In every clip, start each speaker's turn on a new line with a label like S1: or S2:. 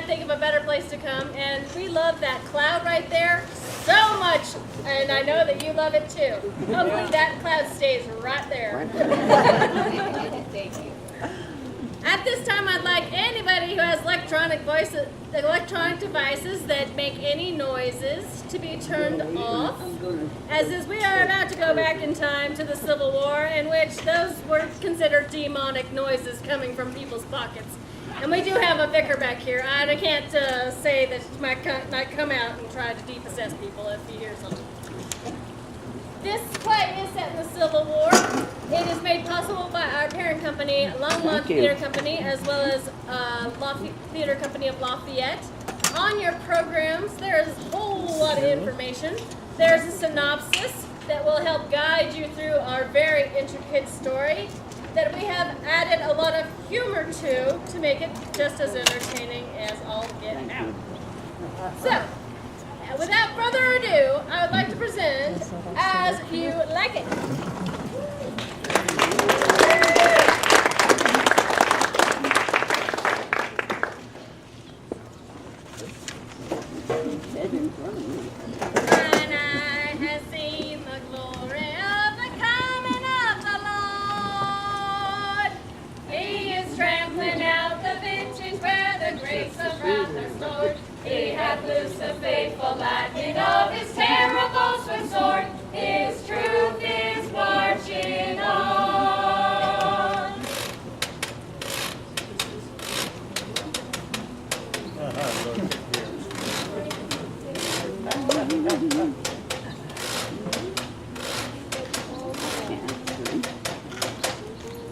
S1: can't think of a better place to come, and we love that cloud right there so much, and I know that you love it too. Hopefully that cloud stays right there.
S2: Thank you.
S1: At this time, I'd like anybody who has electronic devices that make any noises to be turned off, as we are about to go back in time to the Civil War, in which those were considered demonic noises coming from people's pockets. And we do have a vicar back here. I can't say that he might come out and try to depossess people if he hears something. This play is set in the Civil War. It is made possible by our parent company, Longmont Theater Company, as well as Theater Company of Lafayette. On your programs, there is a whole lot of information. There's a synopsis that will help guide you through our very intricate story that we have added a lot of humor to make it just as entertaining as all get out. So, without further ado, I would like to present As You Like It. Mine eye has seen the glory of the coming of the Lord. He is trampling out the vintage where the grapes of wrath are stored. He hath loosed the faithful lightning of his terrible swift sword. His truth is marching on.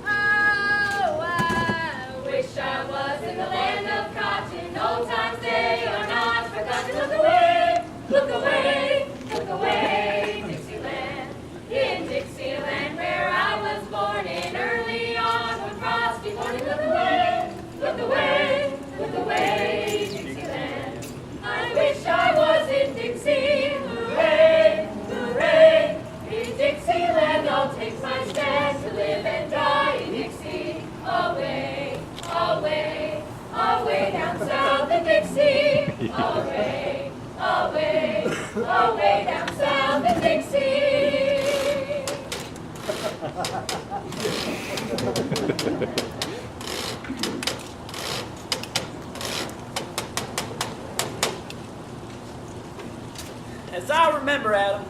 S1: Oh, I wish I was in the land of cotton. Old times they are not forgotten. Look away, look away, look away, Dixieland. In Dixieland where I was born in early on one frosty morning. Look away, look away, look away, Dixieland. I wish I was in Dixie. Hooray, hooray. In Dixieland I'll take my stand to live and die in Dixie. Away, away, away down south in Dixie. Away, away, away down south in Dixie.
S3: As I remember, Adam, it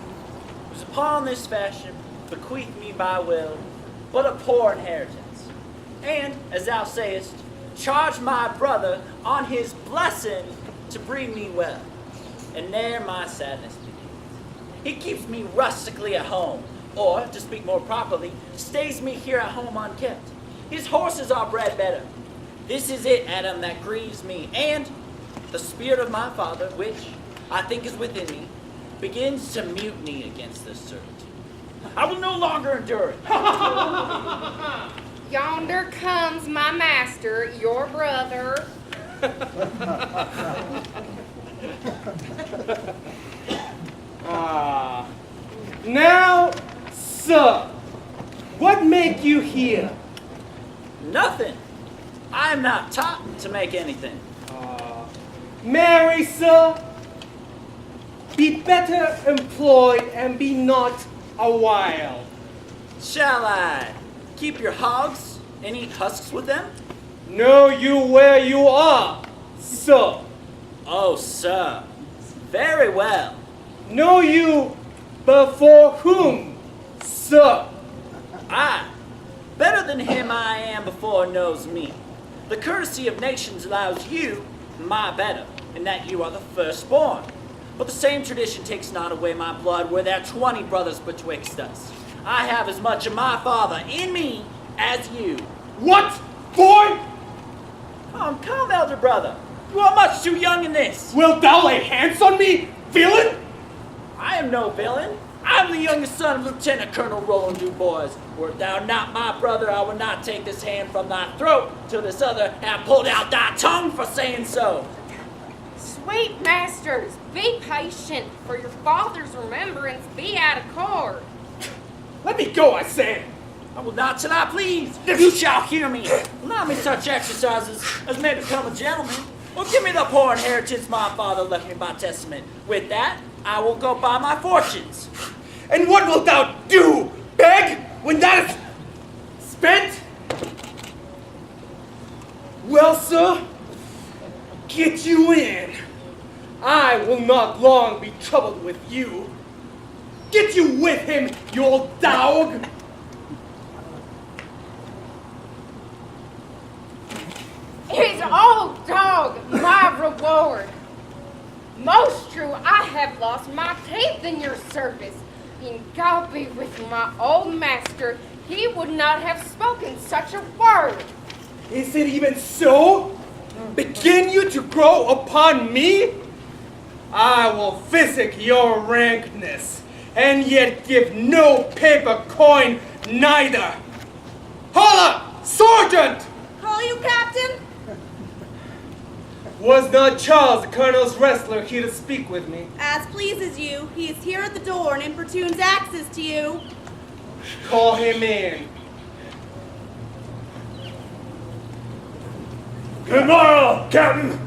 S3: was upon this fashion, bequeathed me by will, but a poor inheritance. And, as thou sayest, charge my brother on his blessing to breed me well. And there my sadness begins. He keeps me rustically at home, or, to speak more properly, stays me here at home unkept. His horses are bred better. This is it, Adam, that grieves me, and the spirit of my father, which I think is within me, begins to mutiny against this servant. I will no longer endure it.
S2: Yonder comes my master, your brother.
S4: Now, sir, what make you here?
S3: Nothing. I am not taught to make anything.
S4: Marry, sir, be better employed and be not a while.
S3: Shall I keep your hogs and eat husks with them?
S4: Know you where you are, sir.
S3: Oh, sir. Very well.
S4: Know you before whom, sir?
S3: I, better than him I am before knows me. The courtesy of nations allows you my better, in that you are the firstborn. But the same tradition takes not away my blood, where there are 20 brothers betwixt us. I have as much of my father in me as you.
S4: What, boy?
S3: Come, elder brother. You are much too young in this.
S4: Wilt thou lay hands on me, villain?
S3: I am no villain. I'm the youngest son of Lieutenant Colonel Roland Dubois. Wert thou not my brother, I would not take this hand from thy throat till this other have pulled out thy tongue for saying so.
S2: Sweet masters, be patient, for your father's remembrance be out of court.
S4: Let me go, I say.
S3: I will not till I please. You shall hear me. Allow me such exercises as may become a gentleman. Well, give me the poor inheritance my father left me by testament. With that, I will go buy my fortunes.
S4: And what wilt thou do? Beg when that is spent? Well, sir, get you in. I will not long be troubled with you. Get you with him, you old dog.
S2: Is old dog my reward? Most true, I have lost my teeth in your service. In God be with my old master, he would not have spoken such a word.
S4: Is it even so? Begin you to grow upon me? I will physic your rankness, and yet give no paper coin neither. Holla, sergeant!
S5: Call you captain?
S4: Was not Charles, the colonel's wrestler, here to speak with me?
S5: As pleases you, he is here at the door and importunes access to you.
S4: Call him in.
S6: Good morrow, Captain.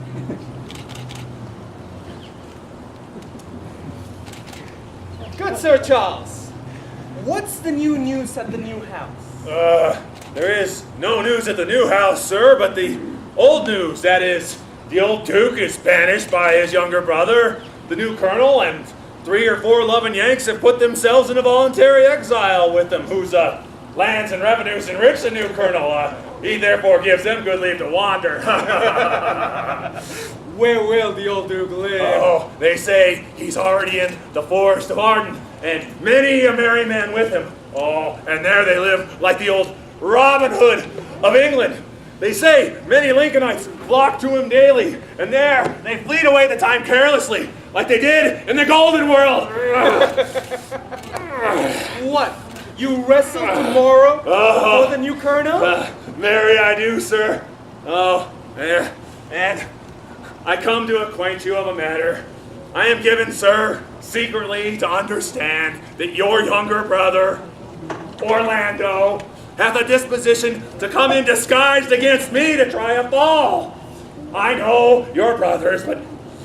S4: Good Sir Charles, what's the new news at the new house?
S6: There is no news at the new house, sir, but the old news, that is, the old Duke is banished by his younger brother, the new colonel, and 3 or 4 loving Yanks have put themselves into voluntary exile with them, whose lands and revenues enrich the new colonel. He therefore gives them good leave to wander.
S4: Where will the old Duke live?
S6: Oh, they say he's already in the forest of Arden, and many a merry man with him. Oh, and there they live like the old Robin Hood of England. They say many Lincolnites flock to him daily, and there they fleet away the time carelessly, like they did in the Golden World.
S4: What? You wrestle tomorrow for the new colonel?
S6: Marry I do, sir. Oh, and I come to acquaint you of a matter. I am given, sir, secretly to understand that your younger brother, Orlando, hath a disposition to come in disguised against me to try a fall. I know your brother is but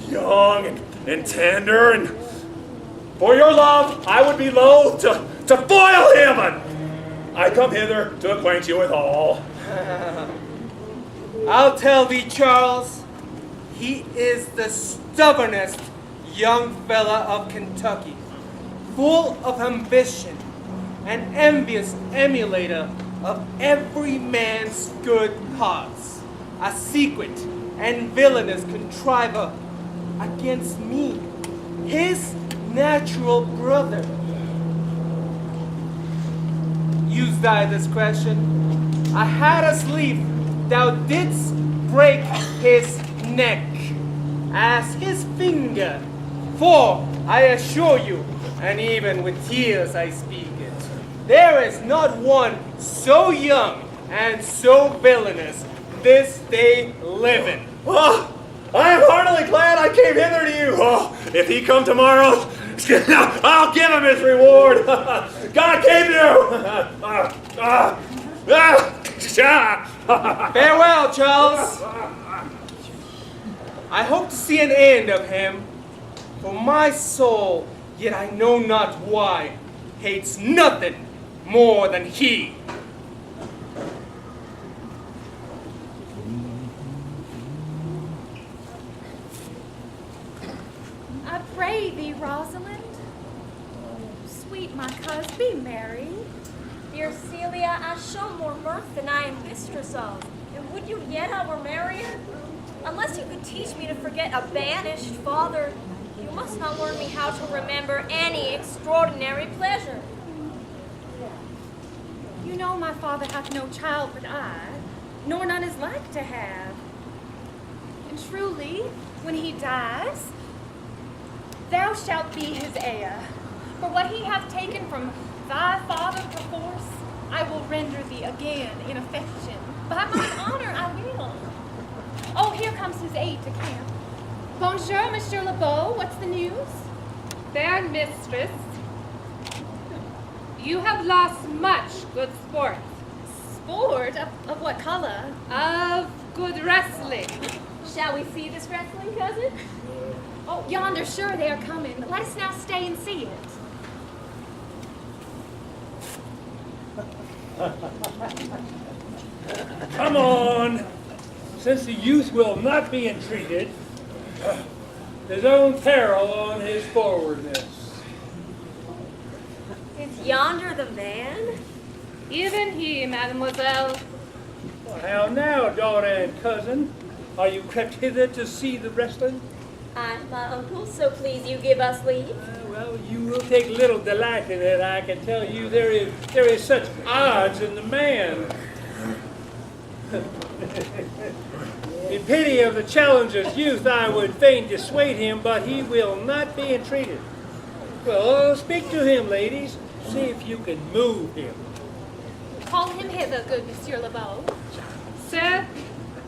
S6: young and tender, and for your love, I would be loath to foil him, and I come hither to acquaint you with all.
S4: I'll tell thee, Charles, he is the stubbornest young fella of Kentucky, full of ambition, an envious emulator of every man's good parts, a secret and villainous contriver against me, his natural brother. Use thy discretion. I had us leave, thou didst break his neck as his finger, for I assure you, and even with tears I speak it, there is not one so young and so villainous this day living.
S6: Oh, I am heartily glad I came hither to you. Oh, if he come tomorrow, I'll give him his reward. God keep you.
S4: Farewell, Charles. I hope to see an end of him, for my soul, yet I know not why, hates nothing more than he.
S1: I pray thee, Rosalind. Sweet my coz, be merry.
S7: Dear Celia, I show more mirth than I am mistress of. And would you yet I were merrier? Unless you could teach me to forget a banished father, you must not learn me how to remember any extraordinary pleasure.
S1: You know my father hath no child but I, nor none is like to have. And truly, when he dies, thou shalt be his heir. For what he hath taken from thy father perforce, I will render thee again in affection. By mine honor I will. Oh, here comes his aide to camp. Bonjour, Monsieur Lebeau, what's the news?
S2: Fair mistress, you have lost much good sport.
S1: Sport? Of what color?
S2: Of good wrestling.
S7: Shall we see this wrestling, cousin?
S2: Oh, yonder, sure they are coming. Let us now stay and see it.
S8: Come on! Since the youth will not be entreated, his own peril on his forwardness.
S7: Is yonder the man?
S2: Even he, mademoiselle.
S8: How now, daughter and cousin? Are you crept hither to see the wrestling?
S7: I'm my uncle, so please you give us leave.
S8: Well, you will take little delight in it, I can tell you. There is such odds in the man. In pity of the challenger's youth, I would fain dissuade him, but he will not be entreated. Well, speak to him, ladies. See if you can move him.
S2: Call him hither, good Monsieur Lebeau. Sir,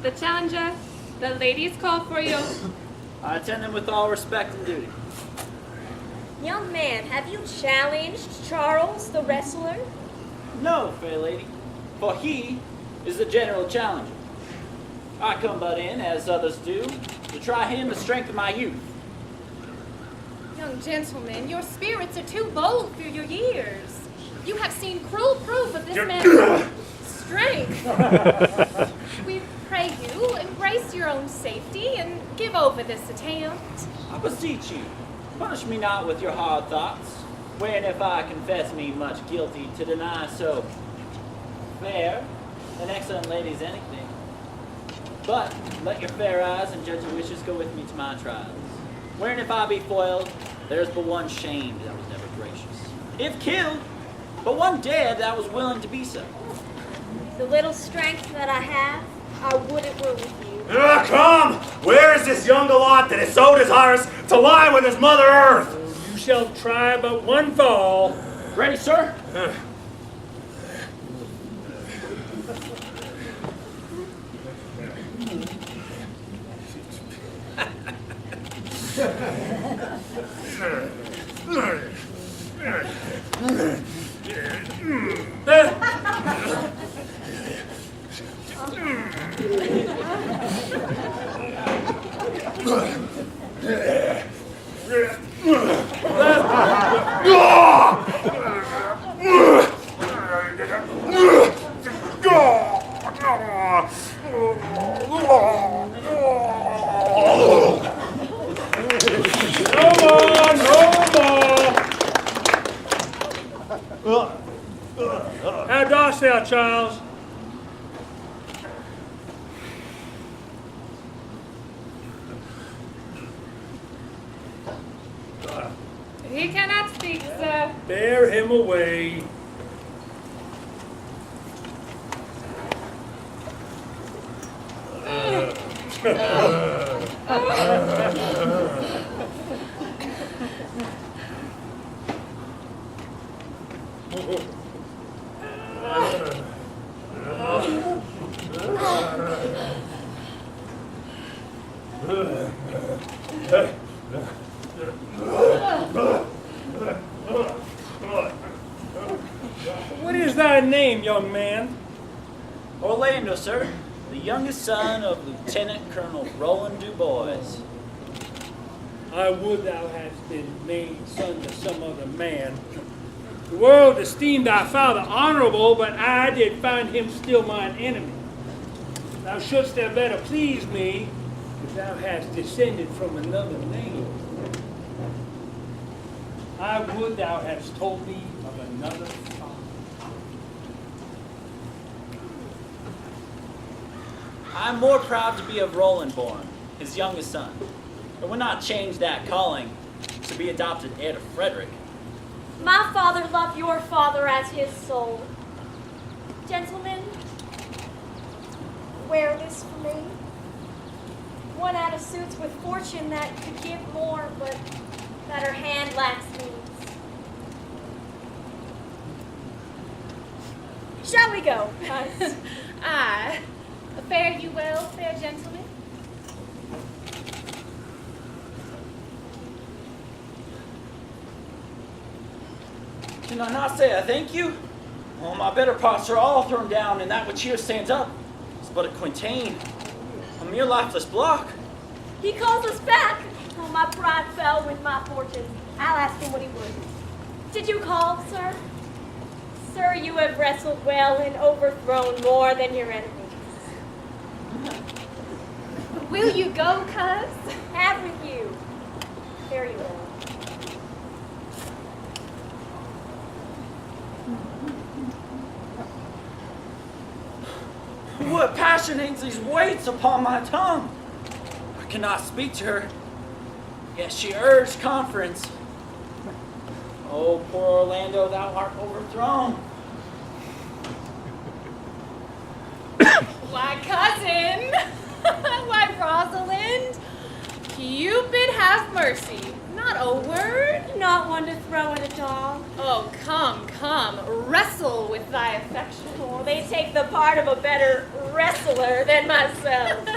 S2: the challenger, the ladies call for you.
S3: I attend them with all respect and duty.
S7: Young man, have you challenged Charles the wrestler?
S3: No, fair lady, for he is the general challenger. I come but in, as others do, to try him the strength of my youth.
S2: Young gentleman, your spirits are too bold for your years. You have seen cruel proof of this man's strength. We pray you, embrace your own safety and give over this attempt.
S3: I beseech you, punish me not with your hard thoughts, wherein if I confess me much guilty to deny so fair and excellent ladies anything. But let your fair eyes and gentle wishes go with me to my trials, wherein if I be foiled, there's but one shamed that was never gracious. If killed, but one dead that was willing to be so.
S7: The little strength that I have, I would it were with you.
S6: Come! Where is this young gallant that is so desirous to lie with his mother earth?
S8: You shall try but one fall.
S3: Ready, sir?
S8: How dost thou, Charles?
S2: He cannot speak, sir.
S8: Bear him away. What is thy name, young man?
S3: Orlando, sir, the youngest son of Lieutenant Colonel Roland Dubois.
S8: I would thou hadst been made son to some other man. The world esteemed thy father honorable, but I did find him still mine enemy. Thou shouldst have better pleased me if thou hadst descended from another name. I would thou hadst told me of another father.
S3: I'm more proud to be of Roland born, his youngest son, but would not change that calling to be adopted heir to Frederick.
S7: My father loved your father as his soul. Gentlemen, wear this for me. One out of suits with fortune that could give more, but that her hand lacks means. Shall we go?
S2: Aye. Fare you well, fair gentlemen.
S3: Can I not say I thank you? Well, my better parts are all thrown down, and that which here stands up is but a quintain. A mere lifeless block.
S7: He calls us back. Oh, my pride fell with my fortune. I'll ask him what he would. Did you call, sir? Sir, you have wrestled well and overthrown more than your enemies.
S2: Will you go, cuz?
S7: Have with you. Very well.
S3: What passion hangs these weights upon my tongue? I cannot speak to her, yet she urged conference. Oh, poor Orlando, thou art overthrown.
S2: Why, cousin! Why, Rosalind! Cupid have mercy. Not a word.
S7: Not one to throw at a dog.
S2: Oh, come, come. Wrestle with thy affection.
S7: Oh, they take the part of a better wrestler than myself.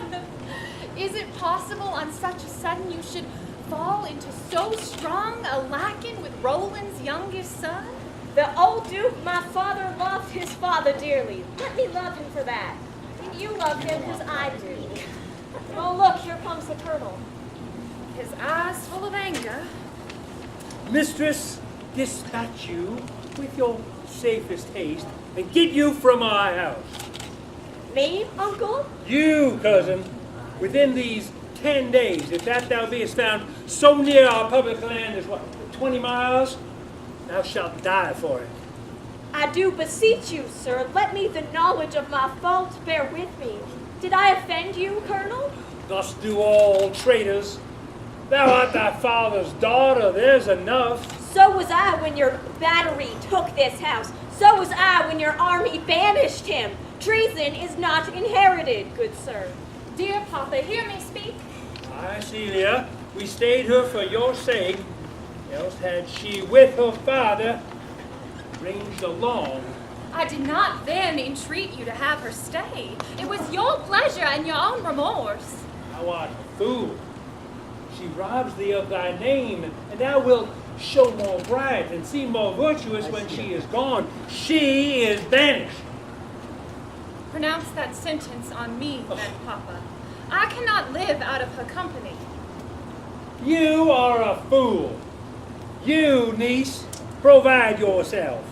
S2: Is it possible on such a sudden you should fall into so strong a liking with Roland's youngest son?
S7: The old Duke, my father, loved his father dearly. Let me love him for that. And you love him because I do. Oh, look, here comes the colonel.
S2: His eyes full of anger.
S8: Mistress, dispatch you with your safest haste and get you from our house.
S7: Me, uncle?
S8: You, cousin, within these 10 days, if that thou beest found so near our public land as 20 miles, thou shalt die for it.
S7: I do beseech you, sir, let me the knowledge of my fault bear with me. Did I offend you, colonel?
S8: Thus do all traitors. Thou art thy father's daughter, there's enough.
S7: So was I when your battery took this house. So was I when your army banished him. Treason is not inherited, good sir.
S2: Dear Papa, hear me speak.
S8: Aye, Celia, we stayed her for your sake, else had she with her father ranged along.
S2: I did not then entreat you to have her stay. It was your pleasure and your own remorse.
S8: Thou art a fool. She robs thee of thy name, and thou wilt show more bright and seem more virtuous when she is gone. She is banished.
S2: Pronounce that sentence on me, then, Papa. I cannot live out of her company.
S8: You are a fool. You, niece, provide yourself.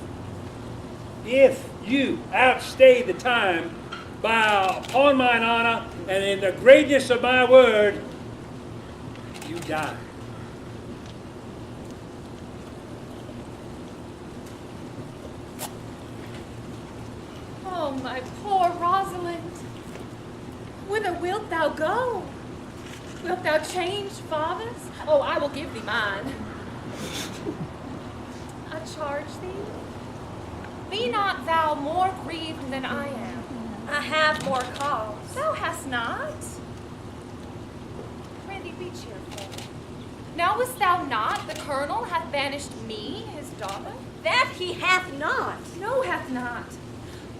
S8: If you outstay the time, upon mine honor and in the greatness of my word, you die.
S2: Oh, my poor Rosalind. Whither wilt thou go? Wilt thou change fathers? Oh, I will give thee mine. I charge thee, be not thou more grieved than I am.
S7: I have more cause.
S2: Thou hast not. Prithee, be cheerful. Knowest thou not the colonel hath banished me, his daughter?
S7: That he hath not.
S2: No, hath not.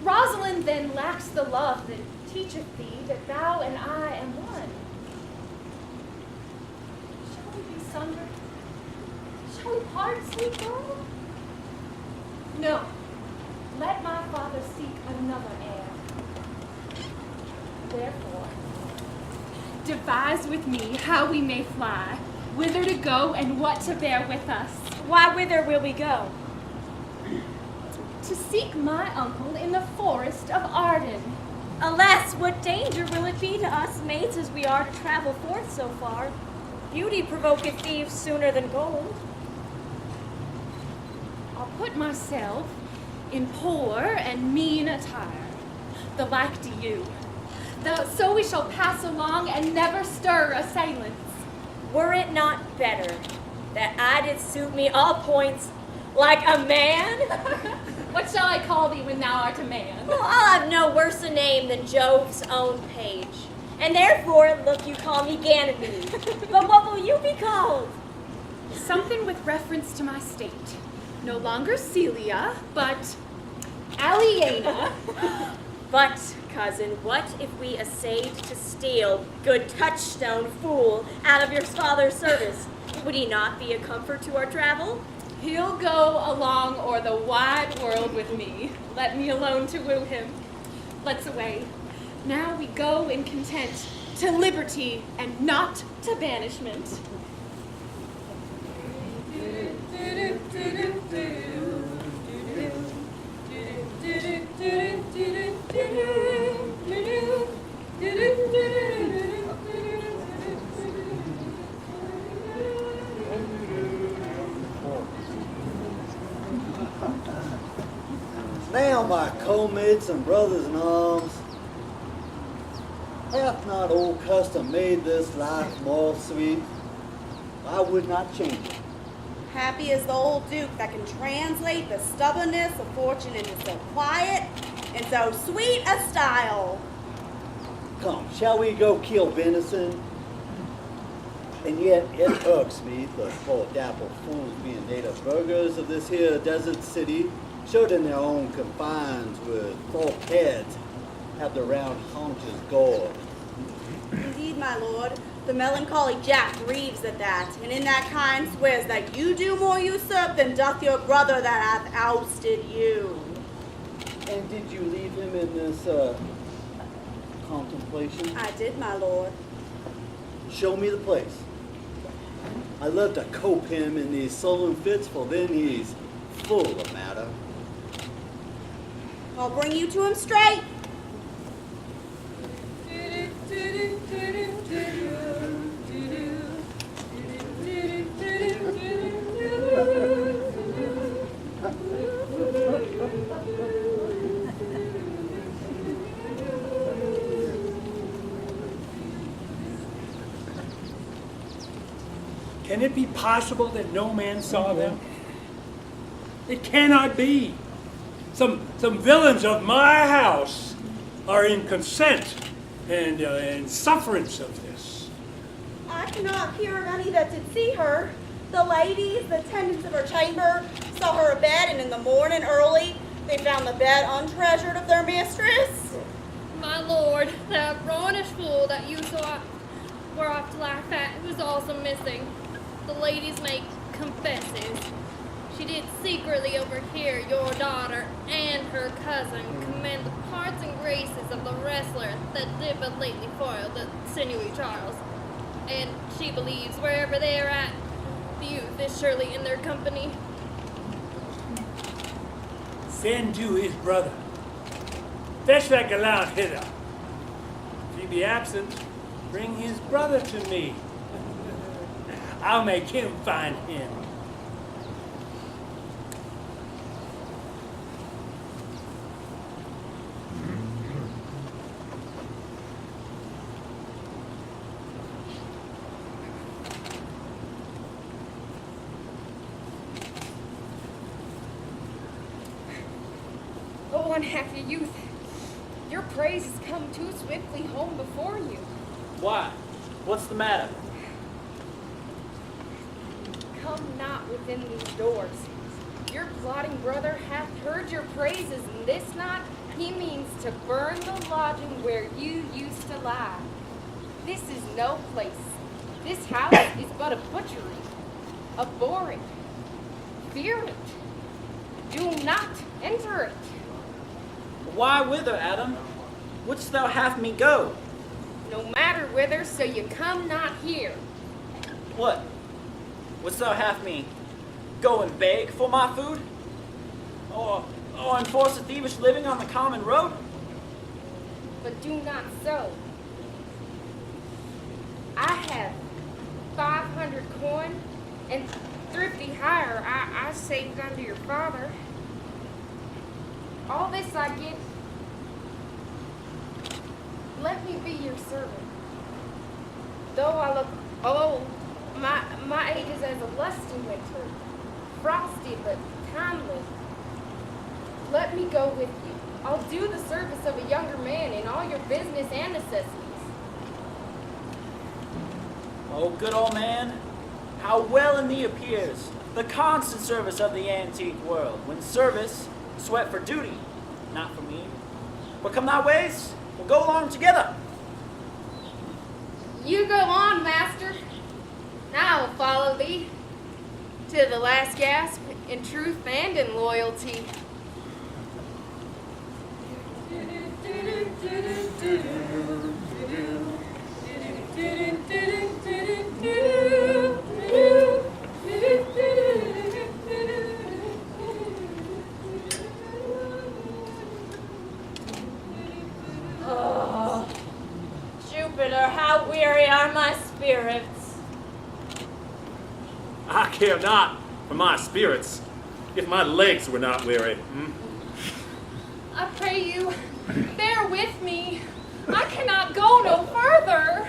S2: Rosalind then lacks the love that teacheth thee that thou and I am one. Shall we be sundered? Shall we part, sweet girl? No. Let my father seek another heir. Therefore, devise with me how we may fly, whither to go, and what to bear with us.
S7: Why, whither will we go?
S2: To seek my uncle in the forest of Arden.
S7: Alas, what danger will it be to us maids as we are to travel forth so far? Beauty provoketh thieves sooner than gold.
S2: I'll put myself in poor and mean attire, the like to you. So we shall pass along and never stir assailants.
S7: Were it not better that I did suit me all points like a man?
S2: What shall I call thee when thou art a man?
S7: Well, I'll have no worse a name than Jove's own page. And therefore, look, you call me Ganymede. But what will you be called?
S2: Something with reference to my state. No longer Celia, but Aliena.
S7: But, cousin, what if we essayed to steal good touchstone fool out of your father's service? Would he not be a comfort to our travel?
S2: He'll go along o'er the wide world with me. Let me alone to woo him. Let's away. Now we go in content
S5: to liberty and not to banishment.
S9: Now, my co-mates and brothers in arms, hath not old custom made this life more sweet? I would not change it.
S5: Happy is the old Duke that can translate the stubbornness of fortune into so quiet and so sweet a style.
S9: Come, shall we go kill venison? And yet it irks me, the poor dapple fools being native burghers of this here desert city, showed in their own confines with forked heads, have their round haunches gored.
S5: Indeed, my lord, the melancholy Jack grieves at that, and in that kind swears that you do more usurp than doth your brother that hath ousted you.
S9: And did you leave him in this contemplation?
S5: I did, my lord.
S9: Show me the place. I love to cope him in these sullen fits, for then he's full of matter.
S5: I'll bring you to him straight.
S8: Can it be possible that no man saw them? It cannot be. Some villains of my house are in consent and in sufferance of this.
S5: I cannot hear of any that did see her. The ladies, the attendants of her chamber, saw her abed, and in the morning early, they found the bed untreasured of their mistress.
S1: My lord, that Rhonish fool that you were off to laugh at was also missing. The ladies make confesses. She did secretly overhear your daughter and her cousin commend the parts and graces of the wrestler that did but lately foil the sinewy Charles. And she believes wherever they are at, the youth is surely in their company.
S8: Send to his brother. Fetch that gallant hither. If he be absent, bring his brother to me. I'll make him find him.
S2: Oh, unhappy youth, your praises come too swiftly home before you.
S3: Why? What's the matter?
S2: Come not within these doors. Your plotting brother hath heard your praises, and this night he means to burn the lodging where you used to lie. This is no place. This house is but a butchery. Abhor it. Fear it. Do not enter it.
S3: Why whither, Adam? Wouldst thou have me go?
S2: No matter whither, so you come not here.
S3: What? Wouldst thou have me go and beg for my food? Or enforce a thievish living on the common road?
S2: But do not so. I have 500 coin and thrifty hire I saved under your father. All this I give. Let me be your servant. Though I look old, my age is as a lusty winter, frosty but timely. Let me go with you. I'll do the service of a younger man in all your business and necessities.
S3: Oh, good old man, how well in thee appears the constant service of the antique world, when service, sweat for duty, not for me. But come thy ways, we'll go along together.
S2: You go on, master. I will follow thee to the last gasp in truth and in loyalty.
S7: weary are my spirits.
S6: I care not for my spirits if my legs were not weary.
S2: I pray you, bear with me. I cannot go no further.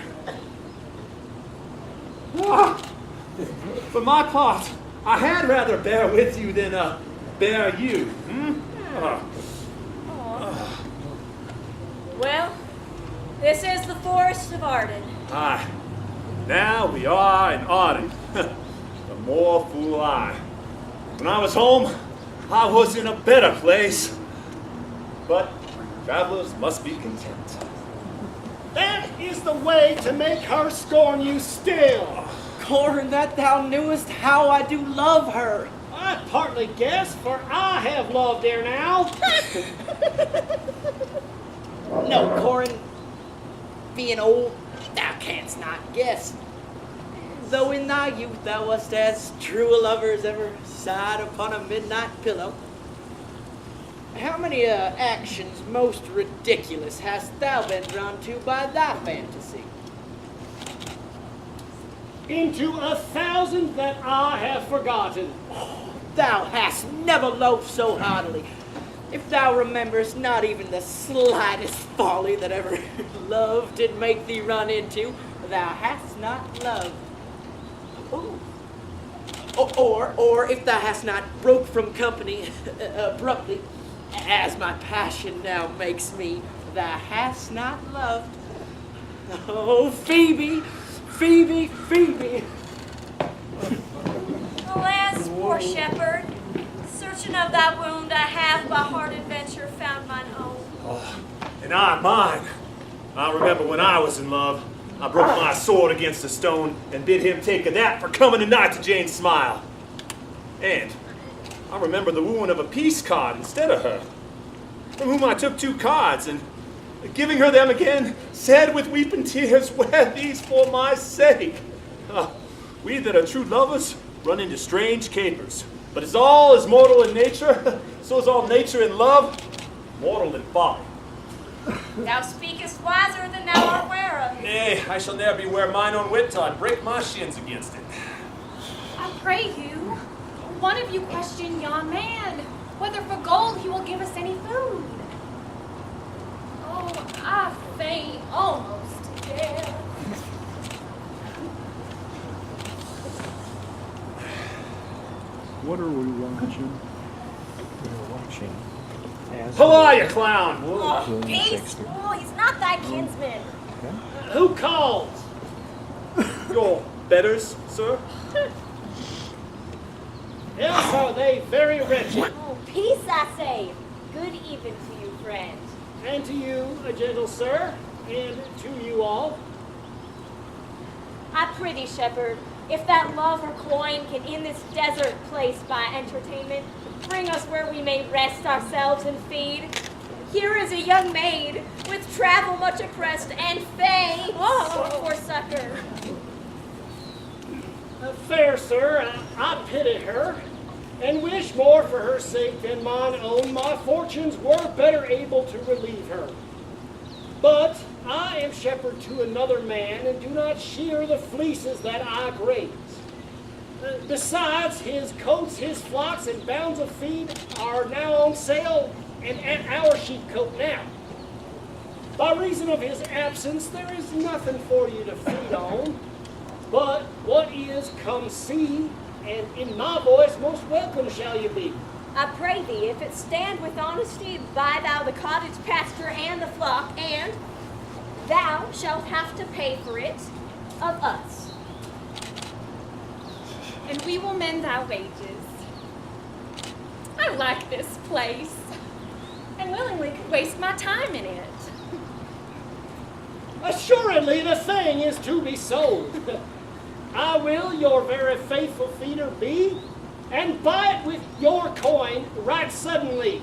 S6: For my part, I had rather bear with you than bear you.
S7: Well, this is the forest of Arden.
S6: Aye. Now we are in Arden. The more fool I. When I was home, I was in a better place. But travelers must be content.
S10: That is the way to make her scorn you still.
S3: Corin, that thou knewest how I do love her.
S10: I partly guess, for I have loved ere now.
S3: No, Corin, being old, thou canst not guess. Though in thy youth thou wast as true a lover as ever sighed upon a midnight pillow. How many actions most ridiculous hast thou been drawn to by thy fantasy?
S10: Into 1,000 that I have forgotten.
S3: Thou hast never loafed so heartily. If thou rememberest not even the slightest folly that ever love did make thee run into, thou hast not loved. Ooh. Or if thou hast not broke from company abruptly, as my passion now makes me, thou hast not loved. Oh, Phoebe, Phoebe, Phoebe.
S7: Alas, poor shepherd, searching of thy wound, I have by hard adventure found mine own.
S6: And I mine. I remember when I was in love, I broke my sword against a stone and bid him take of that for coming tonight to Jane's smile. And I remember the wooing of a peace card instead of her, from whom I took 2 cards, and giving her them again, said with weeping tears, wear these for my sake. We that are true lovers run into strange capers, but as all is mortal in nature, so is all nature in love, mortal in folly.
S7: Thou speakest wiser than thou art aware of.
S6: Nay, I shall ne'er be where mine own wit taught, break my shins against it.
S2: I pray you, one of you question yon man, whether for gold he will give us any food. Oh, I faint almost to death.
S11: What are we watching? We're watching.
S6: Hello, you clown!
S7: Oh, peace! Oh, he's not thy kinsman.
S10: Who calls?
S6: Your betters, sir?
S10: Else are they very wretched.
S7: Oh, peace, I say. Good even to you, friend.
S10: And to you, a gentle sir, and to you all.
S7: I prithee, shepherd, if that love or cloyne can in this desert place by entertainment bring us where we may rest ourselves and feed. Here is a young maid with travel much oppressed and faint for succor.
S10: Fair sir, I pity her, and wish more for her sake than mine own. My fortunes were better able to relieve her. But I am shepherd to another man, and do not shear the fleeces that I graze. Besides, his coats, his flocks, and bounds of feed are now on sale, and at our sheepcote now. By reason of his absence, there is nothing for you to feed on. But what is, come see, and in my voice most welcome shall you be.
S7: I pray thee, if it stand with honesty, buy thou the cottage pasture and the flock, and thou shalt have to pay for it of us.
S2: And we will mend thy wages. I like this place, and willingly could waste my time in it.
S10: Assuredly the thing is to be sold. I will your very faithful feeder be, and buy it with your coin right suddenly.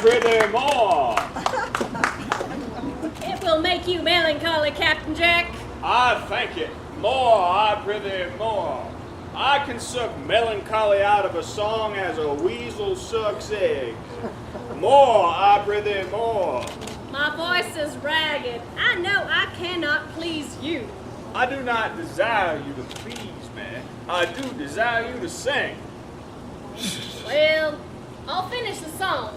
S6: prithee more.
S1: It will make you melancholy, Captain Jack.
S6: I thank it. More, I prithee more. I can suck melancholy out of a song as a weasel sucks eggs. More, I prithee more.
S1: My voice is ragged. I know I cannot please you.
S6: I do not desire you to please me. I do desire you to sing.
S1: Well, I'll finish the song.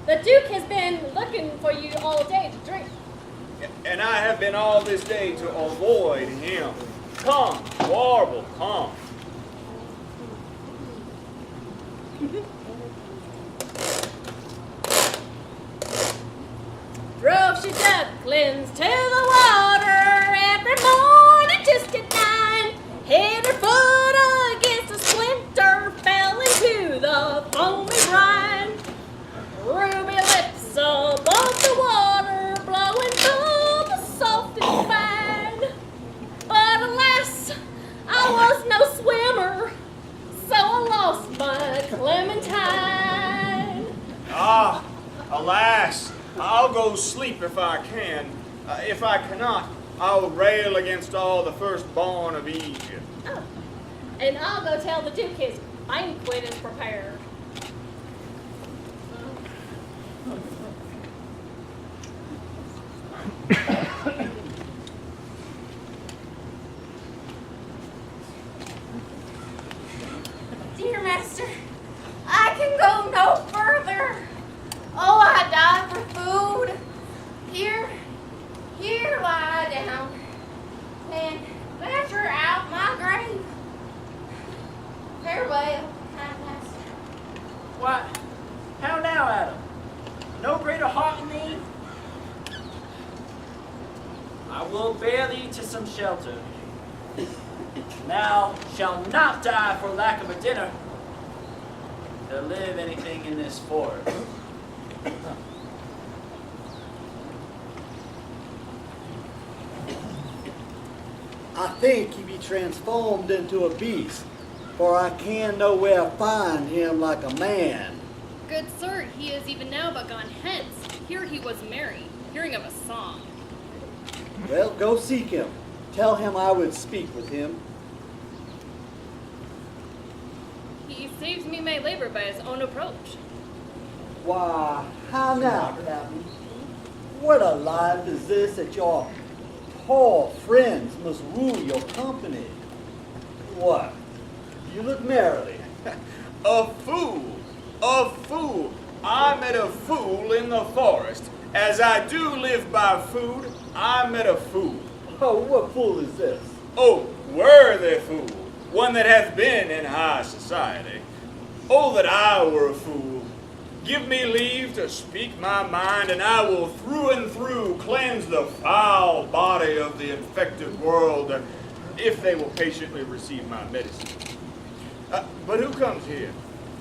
S1: The Duke has been looking for you all day to drink.
S6: And I have been all this day to avoid him. Come, warble, come.
S1: Drove she ducklings to the water every morning just at 9. Hit her foot against a splinter, fell into the foamy brine. Ruby lips above the water, blowing bubbles soft and fine. But alas, I was no swimmer, so I lost my Clementine.
S6: Ah, alas, I'll go sleep if I can. If I cannot, I'll rail against all the firstborn of Egypt.
S1: Oh, and I'll go tell the Duke his banquet is prepared.
S2: Dear master, I can go no further. Oh, I die for food. Here lie down and measure out my grave. Farewell, kind master.
S3: What? How now, Adam? No greater heart in thee? I will bear thee to some shelter. Thou shalt not die for lack of a dinner. There live anything in this forest.
S9: I think he be transformed into a beast, for I can nowhere find him like a man.
S12: Good sir, he is even now but gone hence. Here he was merry, hearing of a song.
S9: Well, go seek him. Tell him I would speak with him.
S12: He saves me my labor by his own approach.
S9: Why, how now, Captain? What a life is this that your poor friends must rule your company? What? You look merrily.
S6: A fool! A fool! I met a fool in the forest. As I do live by food, I met a fool.
S9: Oh, what fool is this?
S6: Oh, worthy fool, one that hath been in high society. Oh, that I were a fool. Give me leave to speak my mind, and I will through and through cleanse the foul body of the infected world, if they will patiently receive my medicine. But who comes here?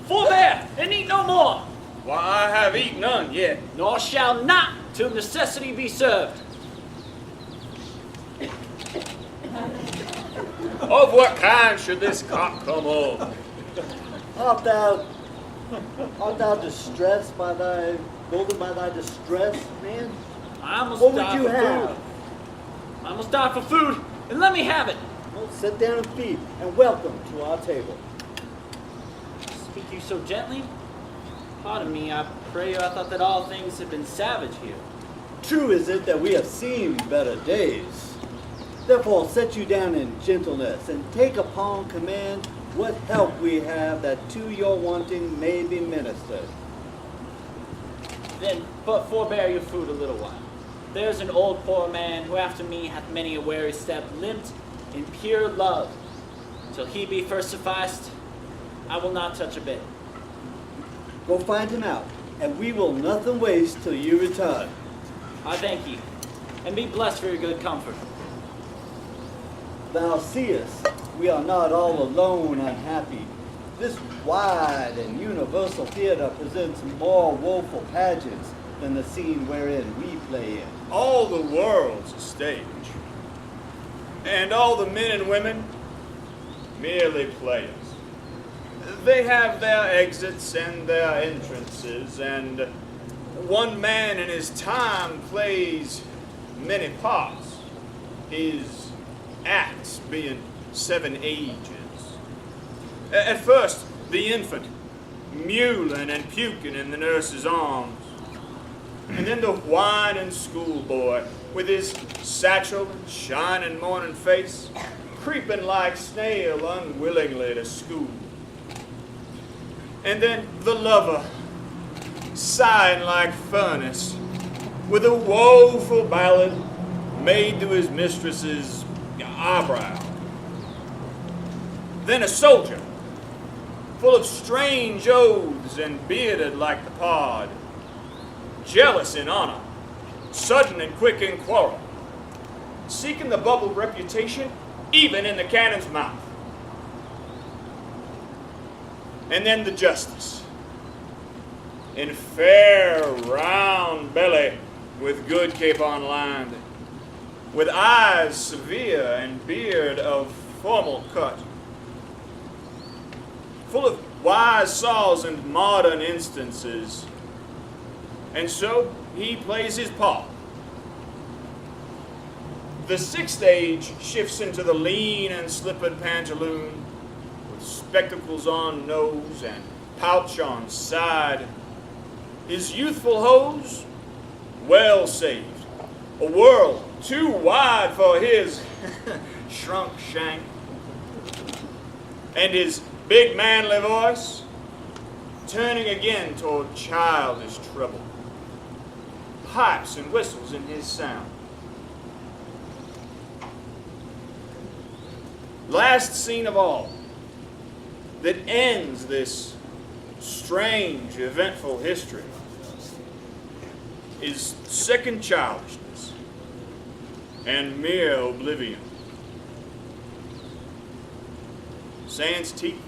S3: Forbear, and eat no more.
S6: Why, I have eaten none yet.
S3: Nor shall not, till necessity be served.
S6: Of what kind should this cock come of?
S9: Art thou distressed by thy, golden by thy distress, man?
S3: I must
S9: What
S3: die
S9: would you
S3: for
S9: have?
S3: food. I must die for food, and let me have it.
S9: Well, sit down and feed, and welcome to our table.
S3: Speak you so gently? Pardon me, I pray you, I thought that all things had been savage here.
S9: True is it that we have seen better days. Therefore set you down in gentleness, and take upon command what help we have that to your wanting may be ministered.
S3: Then but forbear your food a little while. There's an old poor man who after me hath many a weary step limped in pure love. Till he be first sufficed, I will not touch a bit.
S9: Go find him out, and we will nothing waste till you return.
S3: I thank ye, and be blessed for your good comfort.
S9: Thou seest, we are not all alone unhappy. This wide and universal theater presents more woeful pageants than the scene wherein we play in.
S6: All the world's a stage, and all the men and women merely players. They have their exits and their entrances, and one man in his time plays many parts, his acts being 7 ages. At first, the infant, mewling and puking in the nurse's arms. And then the whining schoolboy with his satchel and shining morning face, creeping like snail unwillingly to school. And then the lover, sighing like furnace, with a woeful ballad made to his mistress's eyebrow. Then a soldier, full of strange oaths and bearded like the pod, jealous in honor, sudden and quick in quarrel, seeking the bubbled reputation even in the cannon's mouth. And then the justice, in fair round belly with good capon lined, with eyes severe and beard of formal cut, full of wise saws and modern instances. And so he plays his part. The 6th age shifts into the lean and slippered pantaloon, with spectacles on nose and pouch on side. His youthful hose, well saved, a world too wide for his shrunk shank. And his big manly voice, turning again toward childish trouble. Pipes and whistles in his sound. Last scene of all, that ends this strange, eventful history, is second childishness and mere oblivion. Sans teeth,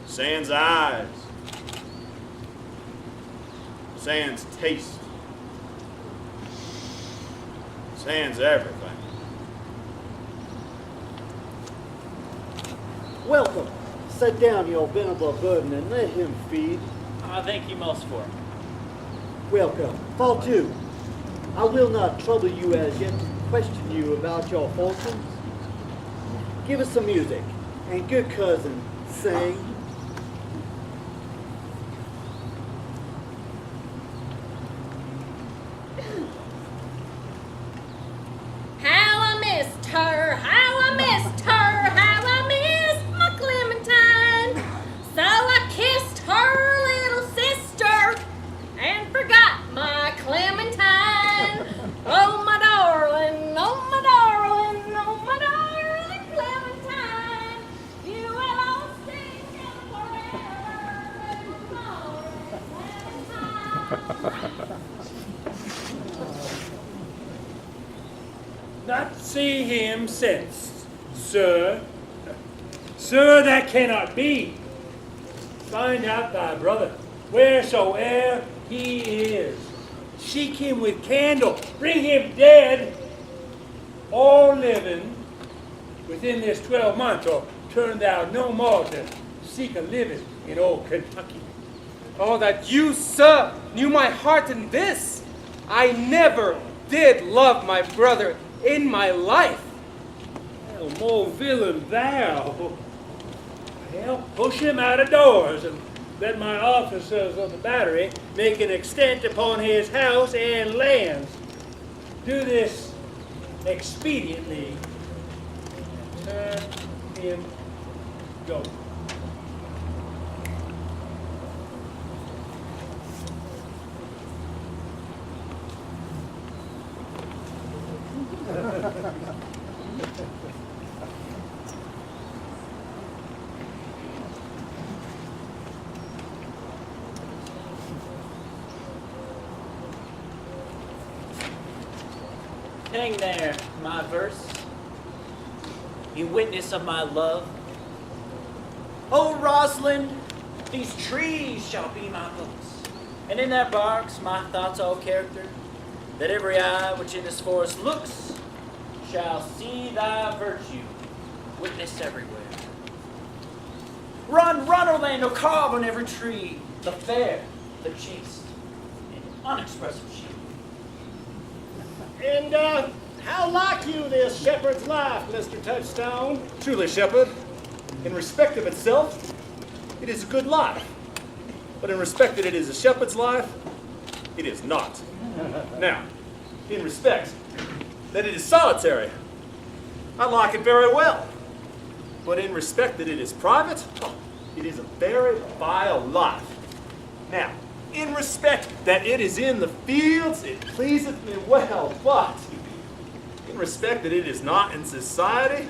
S6: sans eyes, sans taste, sans everything.
S9: Welcome. Set down your venerable burden and let him feed.
S3: I thank you most for it.
S9: Welcome. Fall 2. I will not trouble you as yet to question you about your fortunes. Give us some music, and good cousin, sing.
S1: How I missed her, how I missed her, how I missed my Clementine. So I kissed her little sister and forgot my Clementine. Oh my darling, oh my darling, oh my darling Clementine. You will all sing forever.
S8: Not see him since, sir. Sir, that cannot be. Find out thy brother, wheresoe'er he is. Seek him with candle, bring him dead, or living, within this 12 months, or turn thou no more to seek a living in old Kentucky.
S4: Oh, that you, sir, knew my heart in this. I never did love my brother in my life.
S8: Well, more villain thou. Well, push him out of doors and let my officers of the battery make an extent upon his house and lands. Do this expediently. Turn him go.
S3: Hang there, my verse, you witness of my love. Oh, Rosalind, these trees shall be my books, and in their barks my thoughts all character, that every eye which in this forest looks shall see thy virtue witnessed everywhere. Run, run, Orlando, carve on every tree the fair, the chaste and unexpressive sheep.
S10: And how like you this shepherd's life, Mr. Touchstone?
S6: Truly, shepherd, in respect of itself, it is a good life. But in respect that it is a shepherd's life, it is not. Now, in respect that it is solitary, I like it very well. But in respect that it is private, it is a very vile life. Now, in respect that it is in the fields, it pleaseth me well, but in respect that it is not in society,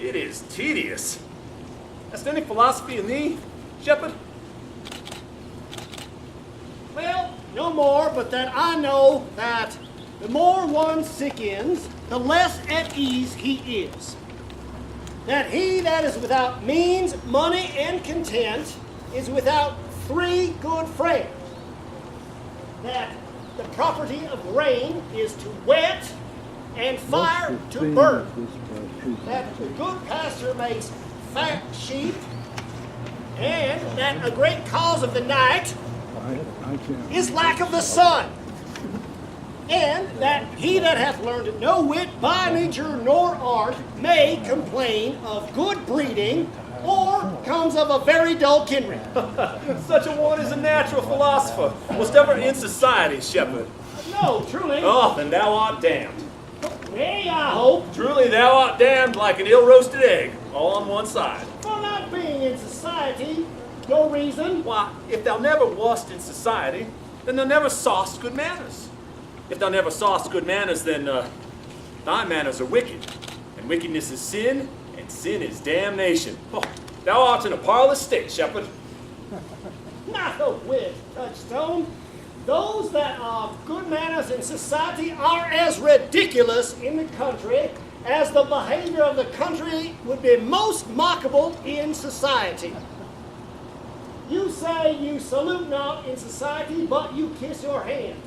S6: it is tedious. Hast any philosophy in thee, shepherd?
S10: Well, no more, but that I know that the more one sickens, the less at ease he is. That he that is without means, money, and content is without 3 good friends. That the property of rain is to wet and fire to burn. That the good pasture makes fat sheep, and that a great cause of the night is lack of the sun. And that he that hath learned no wit by nature nor art may complain of good breeding or comes of a very dull kindred.
S6: Such a one is a natural philosopher. Was ever in society, shepherd?
S10: No, truly.
S6: Oh, then thou art damned.
S10: Nay, I hope.
S6: Truly thou art damned like an ill-roasted egg, all on one side.
S10: For not being in society, no reason.
S6: Why, if thou never wast in society, then thou never sawest good manners. If thou never sawest good manners, then thy manners are wicked. And wickedness is sin, and sin is damnation. Oh, thou art in a parlous state, shepherd.
S10: Not a whit, Touchstone. Those that are good manners in society are as ridiculous in the country as the behavior of the country would be most mockable in society. You say you salute not in society, but you kiss your hand.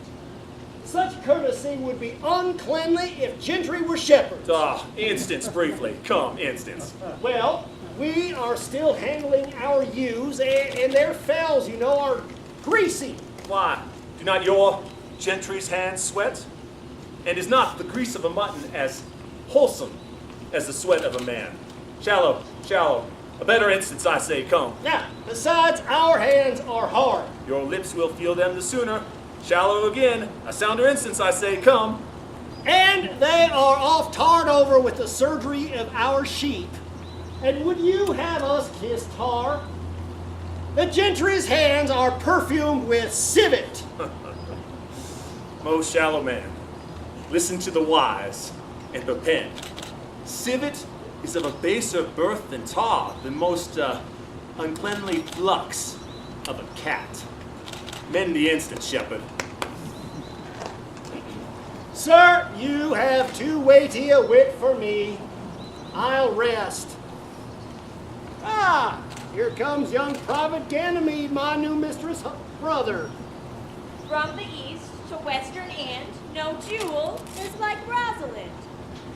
S10: Such courtesy would be uncleanly if gentry were shepherds.
S6: Instance briefly. Come, instance.
S10: Well, we are still handling our ewes, and their fells, are greasy.
S6: Why, do not your gentry's hands sweat? And is not the grease of a mutton as wholesome as the sweat of a man? Shallow. A better instance, I say, come.
S10: Now, besides, our hands are hard.
S6: Your lips will feel them the sooner. Shallow again. A sounder instance, I say, come.
S10: And they are oft tarred over with the surgery of our sheep. And would you have us kiss tar? The gentry's hands are perfumed with civet.
S6: Most shallow man, listen to the wise and the pen. Civet is of a baser birth than tar, the most uncleanly flux of a cat. Mend the instant, shepherd.
S10: Sir, you have too weighty a wit for me. I'll rest. Here comes young Private Ganymede, my new mistress' brother.
S7: From the east to western end, no jewel is like Rosalind.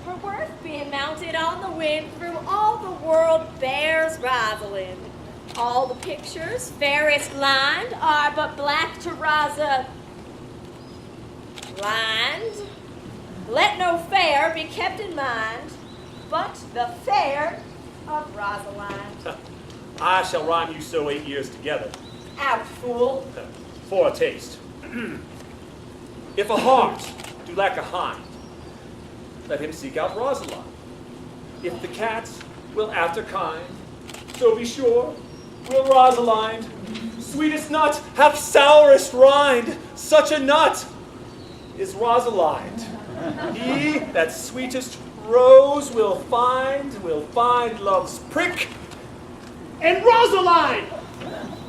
S7: For worth being mounted on the wind, through all the world bears Rosalind. All the pictures, fairest lined, are but black to Rosa. Lined. Let no fair be kept in mind, but the fair of Rosalind.
S6: I shall rhyme you so 8 years together.
S7: Out, fool.
S6: For a taste. If a heart do lack a hind, let him seek out Rosalind. If the cat will after kind, so be sure will Rosalind. Sweetest nut hath sourest rind, such a nut is Rosalind. He that sweetest rose will find love's prick
S10: and Rosalind.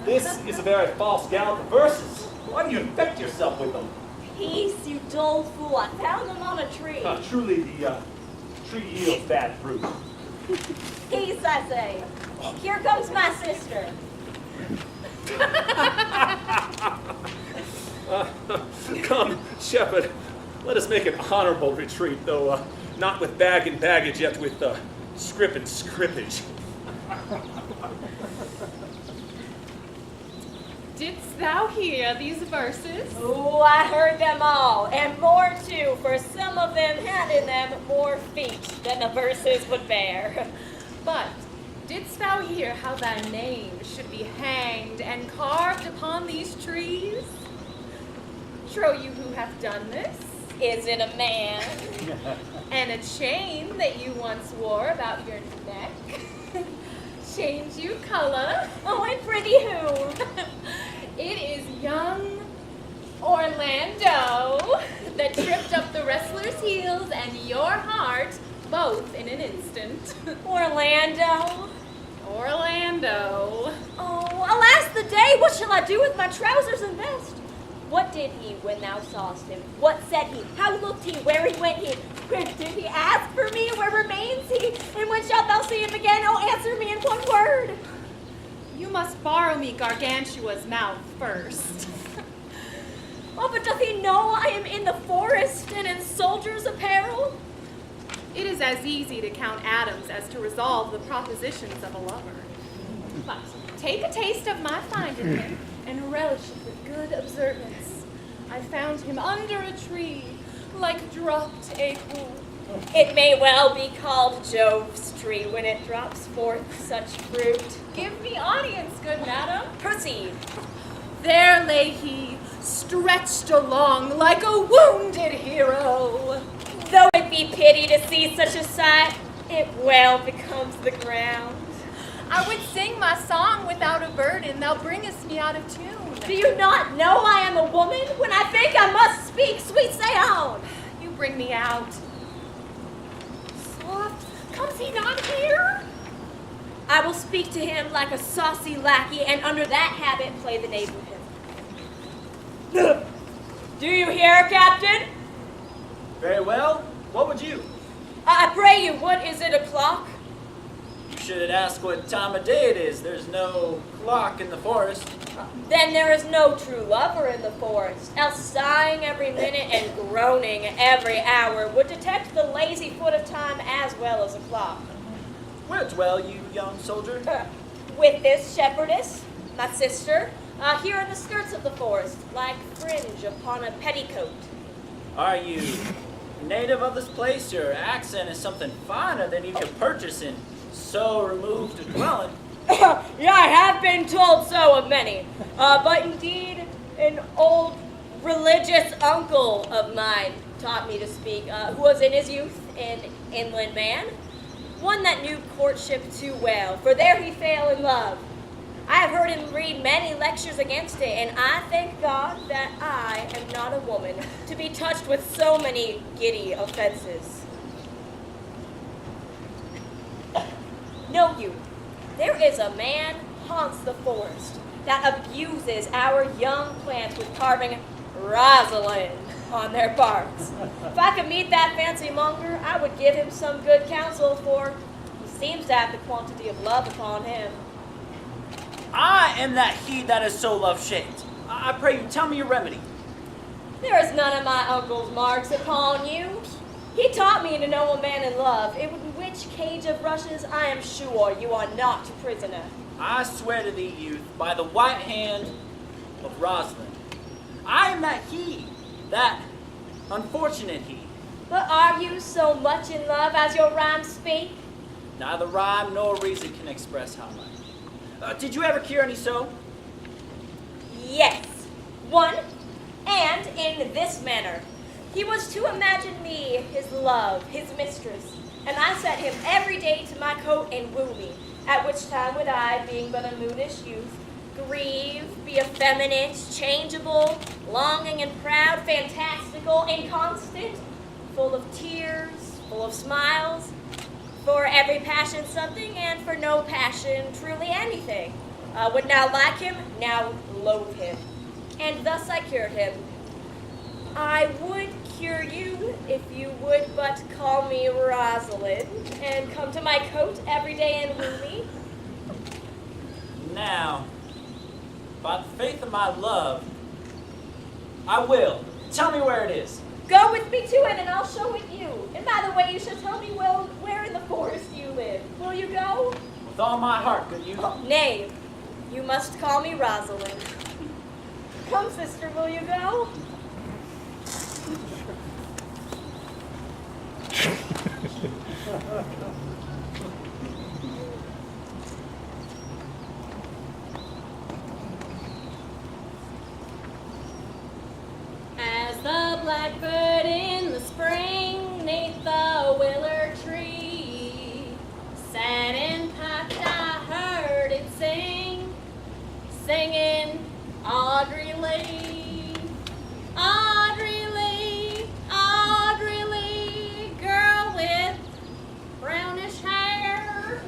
S6: This is a very false gallop of verses. Why do you infect yourself with them?
S7: Peace, you dull fool. I found them on a tree.
S6: Truly the tree yields bad fruit.
S7: Peace, I say. Here comes my sister.
S6: Come, shepherd, let us make an honorable retreat, though not with bag and baggage, yet with scrip and scrippage.
S12: Didst thou hear these verses?
S7: Oh, I heard them all, and more too, for some of them had in them more feet than the verses would bear.
S12: But didst thou hear how thy name should be hanged and carved upon these trees? Trow you who hath done this?
S7: Is it a man?
S12: And a chain that you once wore about your neck? Change you color?
S7: Oh, and pretty who?
S12: It is young Orlando that tripped up the wrestler's heels and your heart both in an instant.
S7: Orlando?
S12: Orlando.
S7: Oh, alas the day! What shall I do with my trousers and vest? What did he when thou sawest him? What said he? How looked he? Where he went he? Where did he ask for me? Where remains he? And when shalt thou see him again? Oh, answer me in one word.
S12: You must borrow me Gargantua's mouth first.
S7: Oh, but doth he know I am in the forest and in soldier's apparel?
S12: It is as easy to count atoms as to resolve the propositions of a lover. But take a taste of my finding him and relish it with good observance. I found him under a tree, like dropped acorn.
S7: It may well be called Jove's tree when it drops forth such fruit.
S12: Give me audience, good madam.
S7: Proceed.
S12: There lay he, stretched along like a wounded hero.
S7: Though it be pity to see such a sight, it well becomes the ground.
S12: I would sing my song without a burden, thou bringest me out of tune.
S7: Do you not know I am a woman? When I think I must speak, sweet say on.
S12: You bring me out. Soft, comes he not here?
S7: I will speak to him like a saucy lackey, and under that habit play the knave with him. Do you hear, Captain?
S3: Very well. What would you?
S7: I pray you, what is it o'clock?
S3: You should ask what time of day it is. There's no clock in the forest.
S7: Then there is no true lover in the forest, else sighing every minute and groaning every hour would detect the lazy foot of time as well as a clock.
S3: Where dwell you, young soldier?
S7: With this shepherdess, my sister, here in the skirts of the forest, like fringe upon a petticoat.
S3: Are you native of this place? Your accent is something finer than you can purchase in so removed a dwelling.
S7: Yeah, I have been told so of many. But indeed, an old religious uncle of mine taught me to speak, who was in his youth an inland man, one that knew courtship too well, for there he fell in love. I have heard him read many lectures against it, and I thank God that I am not a woman to be touched with so many giddy offenses. Know you, there is a man haunts the forest that abuses our young plants with carving Rosalind on their barks. If I could meet that fancy monger, I would give him some good counsel, for he seems to have the quantity of love upon him.
S3: I am that he that is so love-shaped. I pray you, tell me your remedy.
S7: There is none of my uncle's marks upon you. He taught me to know a man in love, in which cage of rushes I am sure you are not a prisoner.
S3: I swear to thee, youth, by the white hand of Rosalind, I am that he, that unfortunate he.
S7: But are you so much in love as your rhymes speak?
S3: Neither rhyme nor reason can express how much. Did you ever cure any so?
S7: Yes, one, and in this manner. He was to imagine me his love, his mistress, and I set him every day to my coat and woo me, at which time would I, being but a moonish youth, grieve, be effeminate, changeable, longing and proud, fantastical, inconstant, full of tears, full of smiles, for every passion something, and for no passion truly anything. Would now like him, now loathe him. And thus I cured him. I would cure you if you would but call me Rosalind, and come to my coat every day and woo me.
S3: Now, by the faith of my love, I will. Tell me where it is.
S7: Go with me to it, and I'll show it you. And by the way, you shall tell me where in the forest you live. Will you go?
S3: With all my heart, good youth.
S7: Nay, you must call me Rosalind. Come, sister, will you go?
S1: As the blackbird in the spring, 'neath the willow tree, sat and piped, I heard it sing, singing Audrey Lee, Audrey Lee, Audrey Lee, girl with brownish hair.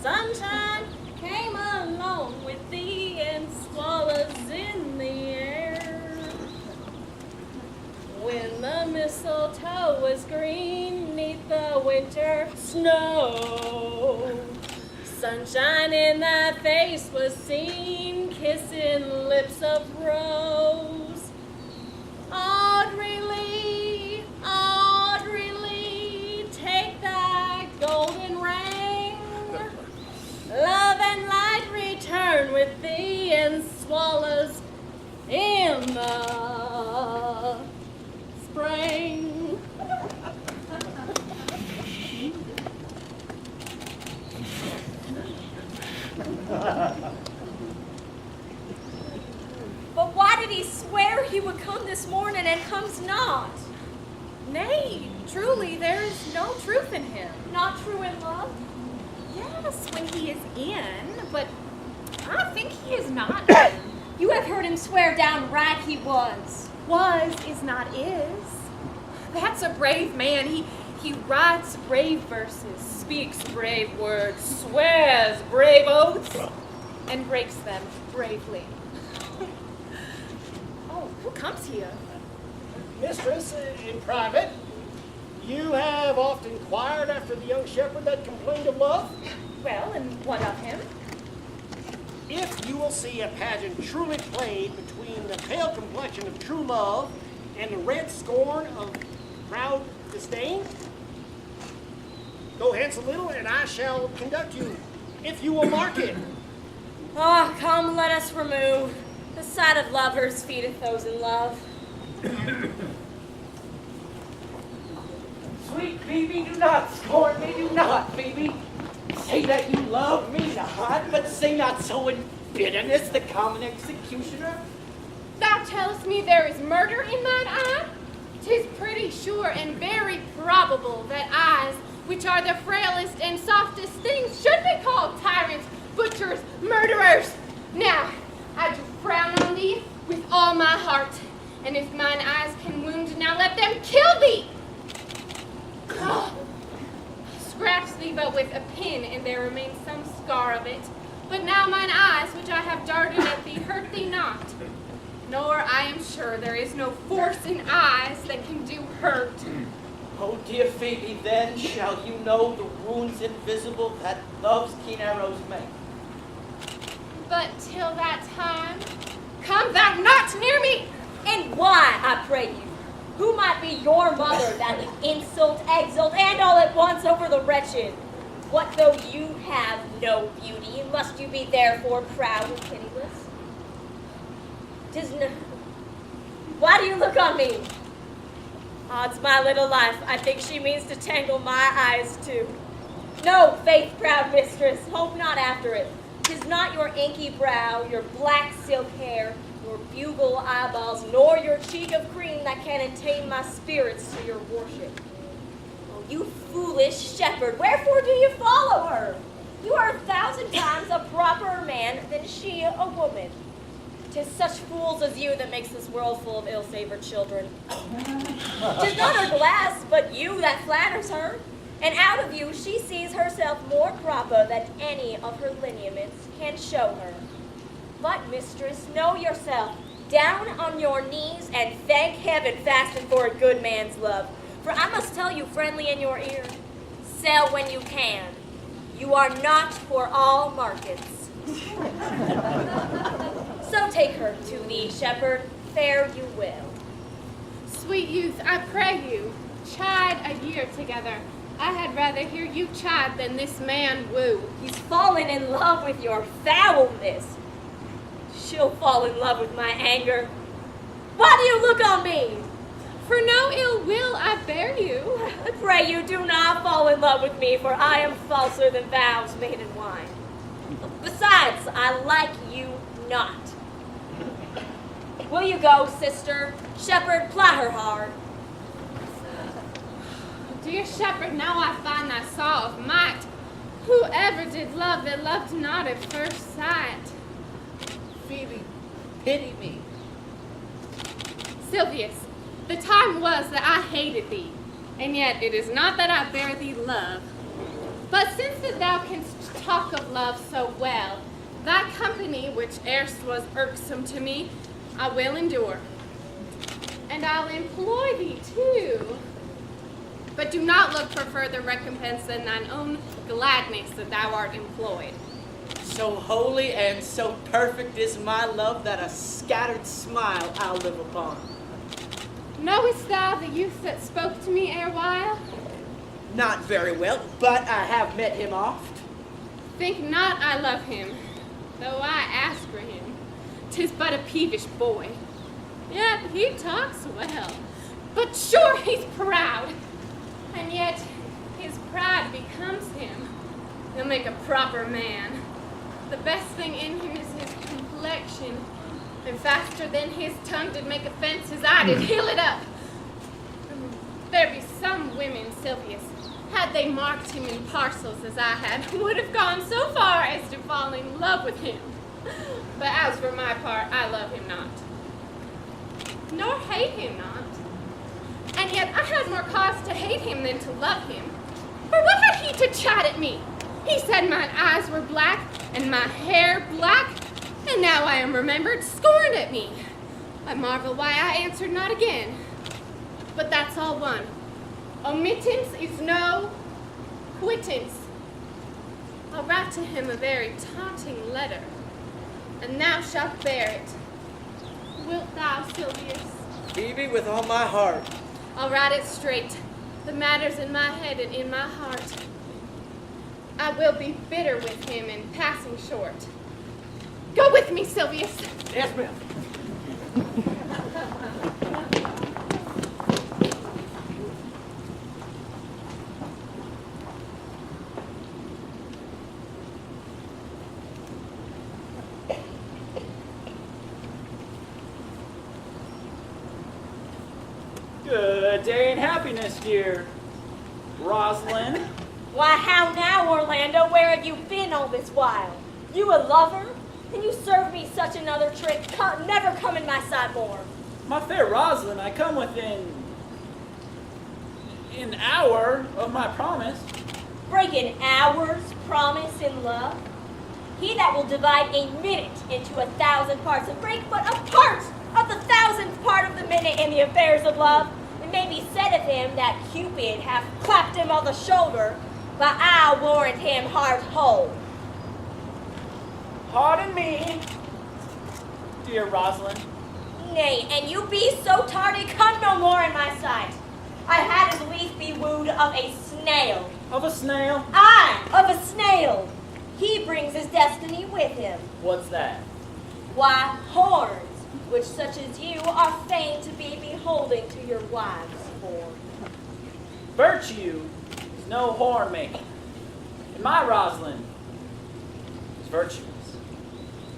S1: Sunshine came along with thee and swallows in the air. When the mistletoe was green 'neath the winter snow, sunshine in thy face was seen, kissing lips of rose. Audrey Lee, Audrey Lee, take thy golden ring. Love and light return with thee and swallows in the spring.
S7: But why did he swear he would come this morning and comes not?
S12: Nay, truly, there is no truth in him.
S7: Not true in love?
S12: Yes, when he is in, but I think he is not.
S7: You have heard him swear downright he was.
S12: Was is not is. That's a brave man. He writes brave verses, speaks brave words, swears brave oaths, and breaks them bravely. Oh, who comes here?
S10: Mistress, in private, you have often inquired after the young shepherd that complained of love.
S12: Well, and what of him?
S10: If you will see a pageant truly played between the pale complexion of true love and the red scorn of proud disdain, go hence a little and I shall conduct you, if you will mark it.
S7: Ah, come, let us remove. The sight of lovers feedeth those in love.
S13: Sweet Phoebe, do not scorn me, do not, Phoebe. Say that you love me not, but say not so in bitterness, the common executioner.
S12: Thou tellest me there is murder in thine eye? 'Tis pretty sure and very probable that eyes, which are the frailest and softest things, should be called tyrants, butchers, murderers. Now, I do frown on thee with all my heart, and if mine eyes can wound, now let them kill thee. Oh, scratch thee but with a pin, and there remains some scar of it. But now mine eyes, which I have darted at thee, hurt thee not. Nor, I am sure, there is no force in eyes that can do hurt.
S13: Oh, dear Phoebe, then shall you know the wounds invisible that love's keen arrows make.
S12: But till that time, come thou not near me.
S7: And why, I pray you? Who might be your mother that insult, exult, and all at once over the wretched? What though you have no beauty, must you be therefore proud and pitiless? 'Tis no. Why do you look on me? Odds my little life, I think she means to tangle my eyes too. No, faith, proud mistress, hope not after it. 'Tis not your inky brow, your black silk hair, your bugle eyeballs, nor your cheek of cream that can attain my spirits to your worship. Oh, you foolish shepherd, wherefore do you follow her? You are 1,000 times a properer man than she a woman. 'Tis such fools as you that makes this world full of ill-favored children. 'Tis not her glass, but you that flatters her. And out of you she sees herself more proper than any of her lineaments can show her. But, mistress, know yourself. Down on your knees and thank heaven fasting for a good man's love. For I must tell you friendly in your ear, sell when you can. You are not for all markets. So take her to thee, shepherd, fare you well.
S12: Sweet youth, I pray you, chide a year together. I had rather hear you chide than this man woo.
S7: He's fallen in love with your foulness. she'll fall in love with my anger. Why do you look on me?
S12: For no ill will I bear you.
S7: I pray you do not fall in love with me, for I am falser than vows made in wine. Besides, I like you not. Will you go, sister? Shepherd, ply her hard.
S12: Dear shepherd, now I find thy saw of might. Whoever did love that loved not at first sight.
S13: Phoebe, pity me.
S12: Silvius, the time was that I hated thee, and yet it is not that I bear thee love. But since that thou canst talk of love so well, thy company, which erst was irksome to me, I will endure. And I'll employ thee too. But do not look for further recompense than thine own gladness that thou art employed.
S13: So holy and so perfect is my love that a scattered smile I'll live upon.
S12: Knowest thou the youth that spoke to me erewhile?
S13: Not very well, but I have met him oft.
S12: Think not I love him, though I ask for him. 'Tis but a peevish boy, yet he talks well. But sure he's proud, and yet his pride becomes him. He'll make a proper man. The best thing in him is his complexion, and faster than his tongue did make offense, his eye did heal it up. There be some women, Silvius, had they marked him in parcels as I had, would have gone so far as to fall in love with him. But as for my part, I love him not, nor hate him not. And yet I had more cause to hate him than to love him. For what had he to chat at me? He said mine eyes were black, and my hair black, and now I am remembered scorned at me. I marvel why I answered not again. But that's all one. Omittance is no quittance. I'll write to him a very taunting letter, and thou shalt bear it. Wilt thou, Silvius?
S13: Phoebe, with all my heart.
S12: I'll write it straight. The matter's in my head and in my heart. I will be bitter with him and passing short. Go with me, Silvius.
S13: Yes, ma'am.
S3: Good day and happiness, dear Rosalind.
S7: Why, how now, Orlando? Where have you been all this while? You a lover? Can you serve me such another trick? Never come in my sight more.
S3: My fair Rosalind, I come within an hour of my promise.
S7: Break an hour's promise in love? He that will divide a minute into 1,000 parts and break but a part of the 1,000th part of the minute in the affairs of love. It may be said of him that Cupid hath clapped him on the shoulder, but I warrant him heart whole.
S3: Pardon me, dear Rosalind.
S7: Nay, and you be so tardy, come no more in my sight. I had as lief be wooed of a snail.
S3: Of a snail?
S7: Aye, of a snail. He brings his destiny with him.
S3: What's that?
S7: Why, horns, which such as you are fain to be beholding to your wives for.
S3: Virtue is no horn making, and my Rosalind is virtuous.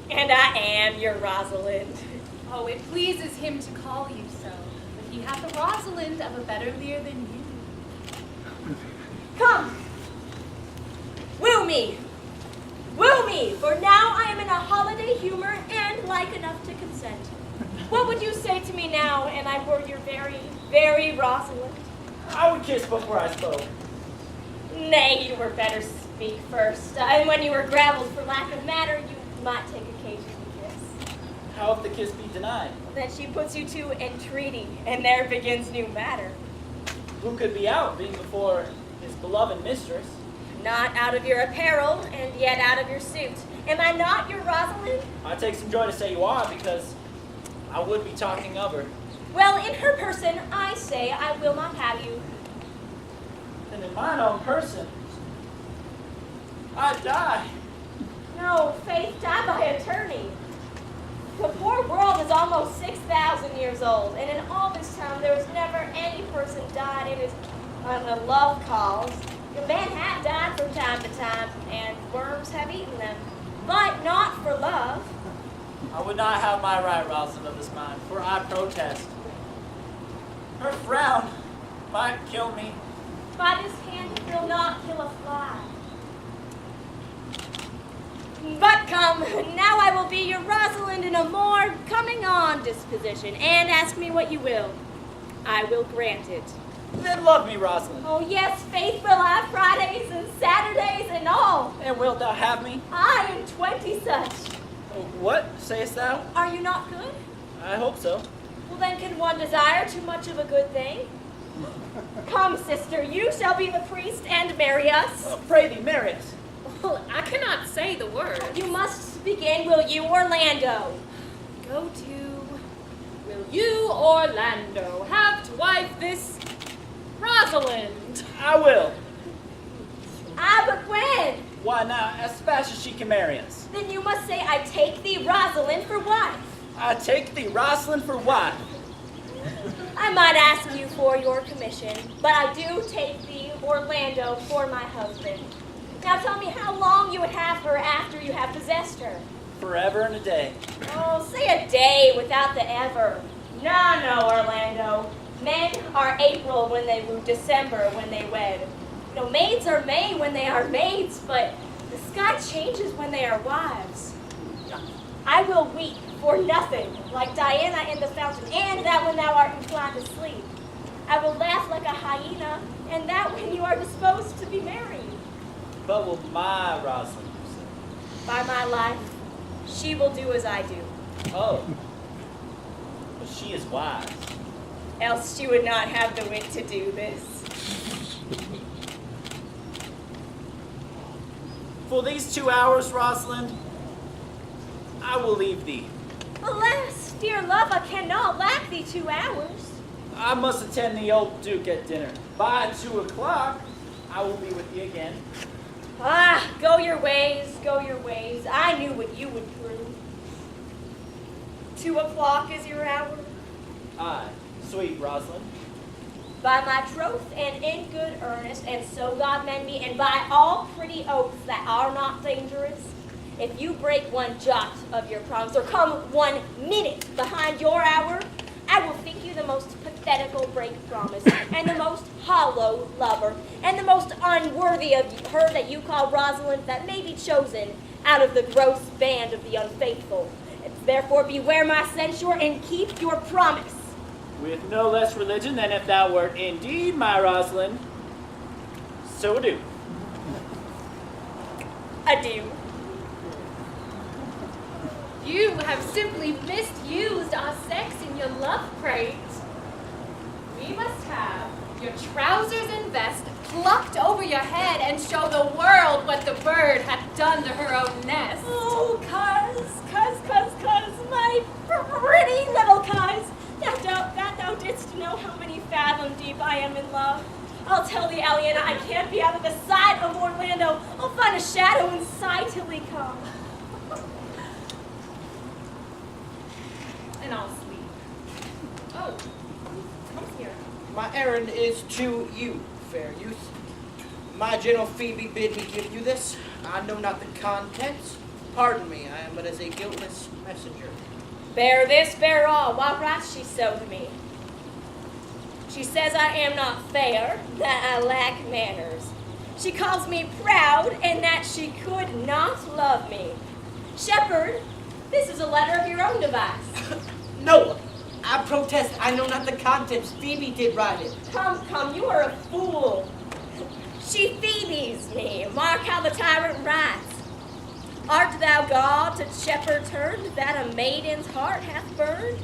S7: And I am your Rosalind.
S12: Oh, it pleases him to call you so, but he hath a Rosalind of a better leer than you.
S7: Come, woo me, for now I am in a holiday humor and like enough to consent. What would you say to me now, and I were your very, very Rosalind?
S3: I would kiss before I spoke.
S7: Nay, you were better speak first, and when you were gravelled for lack of matter, you might take occasion to kiss.
S3: How if the kiss be denied?
S7: Then she puts you to entreaty, and there begins new matter.
S3: Who could be out, being before his beloved mistress?
S7: Not out of your apparel, and yet out of your suit. Am I not your Rosalind?
S3: I take some joy to say you are, because I would be talking of her.
S7: Well, in her person, I say I will not have you.
S3: And in mine own person, I die.
S7: No, faith, die by attorney. The poor world is almost 6,000 years old, and in all this time there was never any person died in his a love cause. The men have died from time to time, and worms have eaten them, but not for love.
S3: I would not have my right, Rosalind, of this mind, for I protest. Her frown might kill me.
S7: By this hand it will not kill a fly. But come, now I will be your Rosalind in a more coming-on disposition, and ask me what you will. I will grant it.
S3: Then love me, Rosalind.
S7: Oh yes, faith will I, Fridays and Saturdays and all.
S3: And wilt thou have me?
S7: I am 20 such.
S3: What sayest thou?
S7: Are you not good?
S3: I hope so.
S7: Well then can one desire too much of a good thing? Come, sister, you shall be the priest and marry us.
S3: Pray thee, marry us.
S12: Well, I cannot say the word.
S7: You must begin, will you, Orlando?
S12: Go to. Will you, Orlando, have to wife this Rosalind?
S3: I will.
S7: Ah, but when?
S3: Why now, as fast as she can marry us.
S7: Then you must say, I take thee, Rosalind, for wife.
S3: I take thee, Rosalind, for wife.
S7: I might ask you for your commission, but I do take thee, Orlando, for my husband. Now tell me how long you would have her after you have possessed her.
S3: Forever and a day.
S7: Oh, say a day without the ever. No, Orlando. Men are April when they woo, December when they wed. You know, maids are May when they are maids, but the sky changes when they are wives. I will weep for nothing, like Diana in the fountain, and that when thou art inclined to sleep. I will laugh like a hyena, and that when you are disposed to be married.
S3: But will my Rosalind do so?
S7: By my life, she will do as I do.
S3: Oh. But she is wise.
S7: Else she would not have the wit to do this.
S3: For these 2 hours, Rosalind, I will leave thee.
S7: Alas, dear love, I cannot lack thee 2 hours.
S3: I must attend the old Duke at dinner. By 2 o'clock, I will be with thee again.
S7: Ah, go your ways, go your ways. I knew what you would prove. 2 o'clock is your hour?
S3: Aye, sweet Rosalind.
S7: By my troth and in good earnest, and so God mend me, and by all pretty oaths that are not dangerous, if you break one jot of your promise, or come 1 minute behind your hour, I will think you the most pathetical break promise, and the most hollow lover, and the most unworthy of her that you call Rosalind that may be chosen out of the gross band of the unfaithful. Therefore beware my censure and keep your promise.
S3: With no less religion than if thou wert indeed my Rosalind. So adieu.
S7: Adieu.
S12: You have simply misused our sex in your love crate. We must have your trousers and vest plucked over your head and show the world what the bird hath done to her own nest.
S7: Oh, cuz, my pretty little cuz, that thou didst know how many fathom deep I am in love. I'll tell thee, Aliena, I can't be out of the sight of Orlando. I'll find a shadow in sight till he come.
S12: And I'll sleep. Oh, come here.
S13: My errand is to you, fair youth. My gentle Phoebe bid me give you this. I know not the contents. Pardon me, I am but as a guiltless messenger.
S7: Bear this, bear all. Why writes she so to me? She says I am not fair, that I lack manners. She calls me proud, and that she could not love me. Shepherd, this is a letter of your own device.
S13: No, I protest, I know not the contents. Phoebe did write it.
S7: Come, you are a fool. She Phoebes me. Mark how the tyrant writes. Art thou God to shepherd turned, that a maiden's heart hath burned?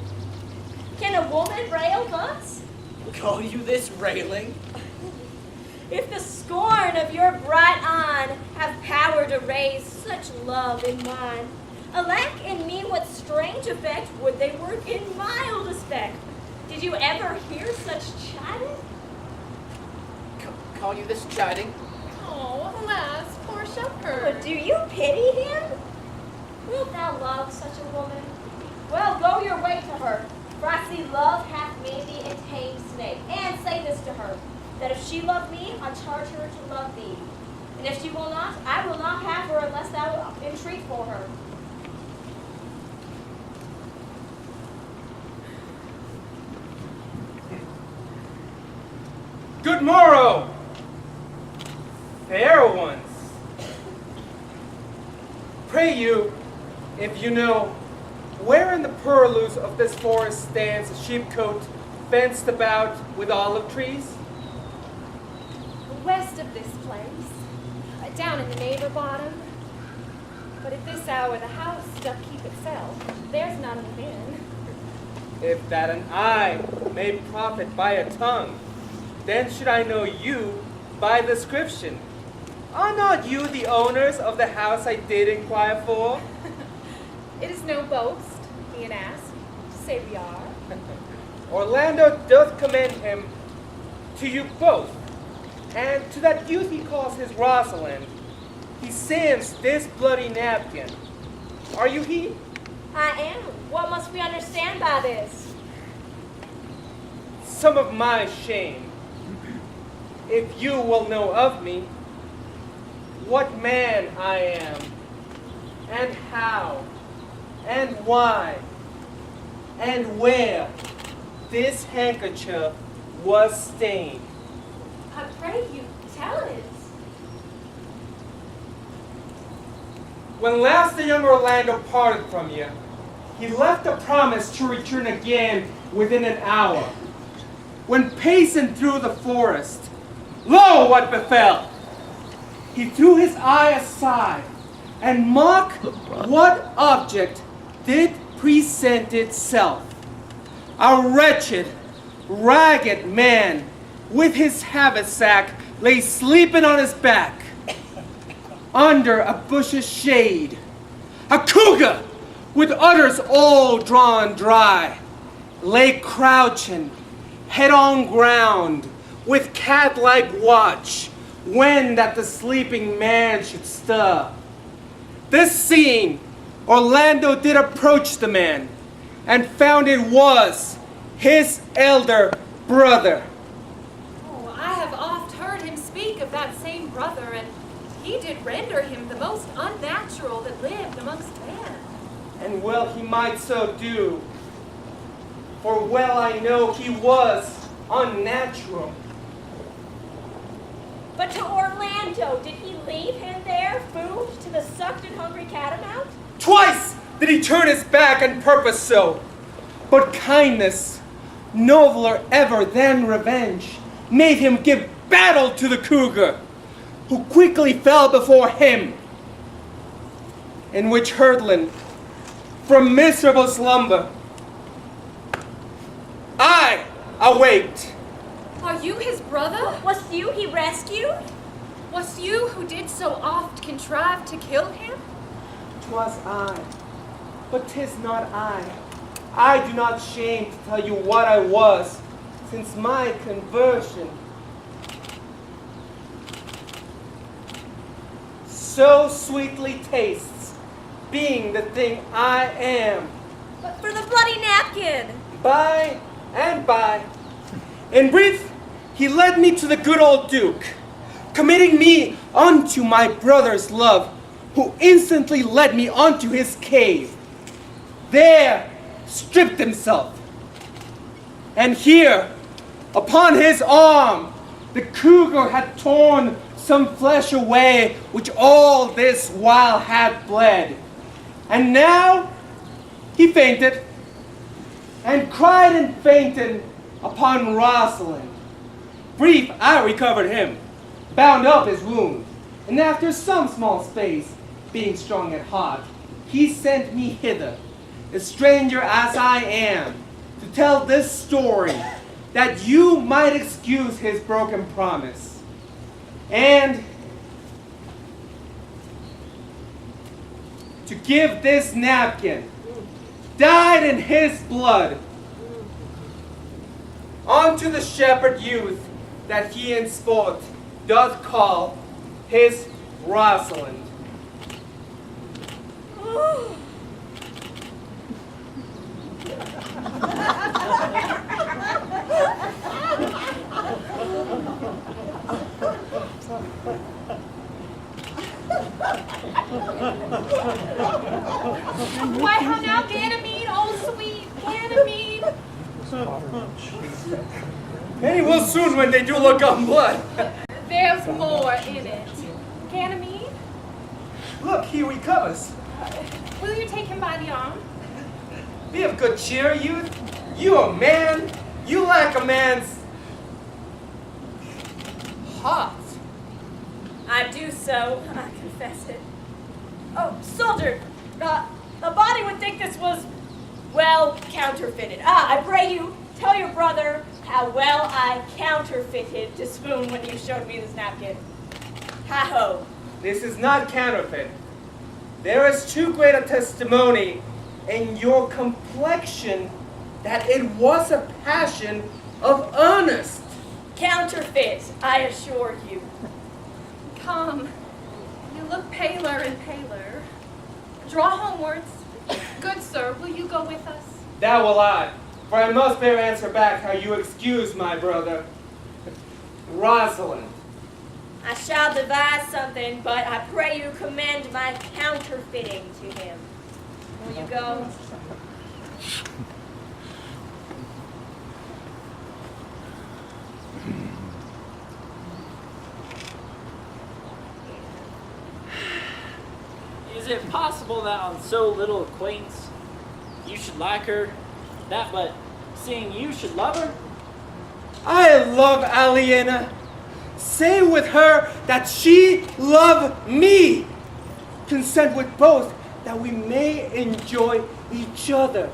S7: Can a woman rail thus?
S13: Call you this railing?
S7: If the scorn of your bright eye have power to raise such love in mine, alack in me what strange effect would they work in mild aspect? Did you ever hear such chiding?
S13: Call you this chiding?
S12: Oh, alas, poor shepherd.
S7: Oh, do you pity him? Wilt thou love such a woman? Well, go your way to her, for I see love hath made thee a tame snake. And say this to her, that if she love me, I charge her to love thee. And if she will not, I will not have her unless thou entreat for her.
S4: Good morrow, fair ones. Pray you, if you know, where in the purlieus of this forest stands a sheepcote fenced about with olive trees?
S12: West of this place, down in the neighbor bottom. But at this hour the house doth keep itself. There's none within.
S4: If that an eye may profit by a tongue, then should I know you by description. Are not you the owners of the house I did inquire for?
S12: It is no boast, being asked, to say we are.
S4: Orlando doth commend him to you both, and to that youth he calls his Rosalind. He sends this bloody napkin. Are you he?
S7: I am. What must we understand by this?
S4: Some of my shame. If you will know of me, what man I am, and how, and why, and where this handkerchief was stained.
S12: I pray you, tell us.
S4: When last the young Orlando parted from you, he left a promise to return again within an hour. When pacing through the forest, lo, what befell! He threw his eye aside, and mark what object did present itself. A wretched, ragged man with his haversack lay sleeping on his back under a bush's shade. A cougar with udders all drawn dry lay crouching, head on ground, with cat-like watch when that the sleeping man should stir. This seeing, Orlando did approach the man, and found it was his elder brother.
S12: Oh, I have oft heard him speak of that same brother, and he did render him the most unnatural that lived amongst men.
S4: And well he might so do, for well I know he was unnatural.
S7: But to Orlando, did he leave him there, food to the sucked and hungry catamount?
S4: Twice did he turn his back and purpose so. But kindness, nobler ever than revenge, made him give battle to the cougar, who quickly fell before him, in which hurtling from miserable slumber, I awaked.
S12: Are you his brother?
S7: Was you he rescued?
S12: Was you who did so oft contrive to kill him?
S4: 'Twas I, but 'tis not I. I do not shame to tell you what I was, since my conversion. So sweetly tastes, being the thing I am.
S7: But for the bloody napkin!
S4: By and by. In brief, he led me to the good old Duke, committing me unto my brother's love, who instantly led me unto his cave. There stripped himself. And here, upon his arm, the cougar had torn some flesh away, which all this while had bled. And now he fainted, and cried and fainted upon Rosalind. Brief, I recovered him, bound up his wound, and after some small space, being strong at heart, he sent me hither, a stranger as I am, to tell this story, that you might excuse his broken promise, and to give this napkin, dyed in his blood, unto the shepherd youth that he in sport doth call his Rosalind.
S12: Why, how now, Ganymede? Oh, sweet Ganymede.
S4: And he will soon when they do look on blood.
S12: There's more in it. Ganymede,
S4: Look, here he comes.
S12: will you take him by the arm?
S4: Be of good cheer, youth. You a man. You lack a man's heart.
S7: I do so, I confess it. Oh, soldier, the body would think this was, well, counterfeited. I pray you, tell your brother how well I counterfeited to swoon when you showed me this napkin. Hi-ho.
S4: This is not counterfeit. There is too great a testimony in your complexion that it was a passion of earnest.
S7: Counterfeit, I assure you.
S12: Come, you look paler and paler. Draw homewards. Good sir, will you go with us?
S4: That will I, for I must bear answer back how you excuse my brother, Rosalind.
S7: I shall devise something, but I pray you commend my counterfeiting to him. Will you go?
S3: Is it possible that on so little acquaintance you should like her, that but seeing you should love her?
S4: I love Aliena. Say with her that she love me. Consent with both that we may enjoy each other.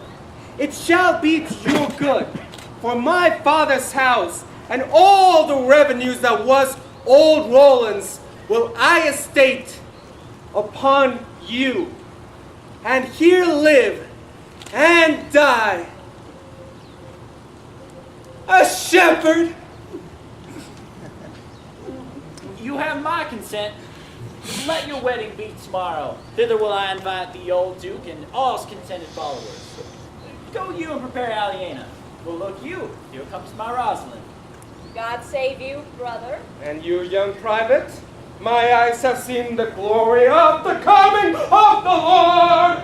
S4: It shall be to your good, for my father's house and all the revenues that was old Roland's will I estate upon you, and here live and die a shepherd.
S3: You have my consent. Let your wedding be tomorrow. Thither will I invite the old Duke and all his contented followers. Go you and prepare Aliena. Well, look you, here comes my Rosalind.
S7: God save you, brother.
S4: And you, young private, my eyes have seen the glory of the coming of the Lord.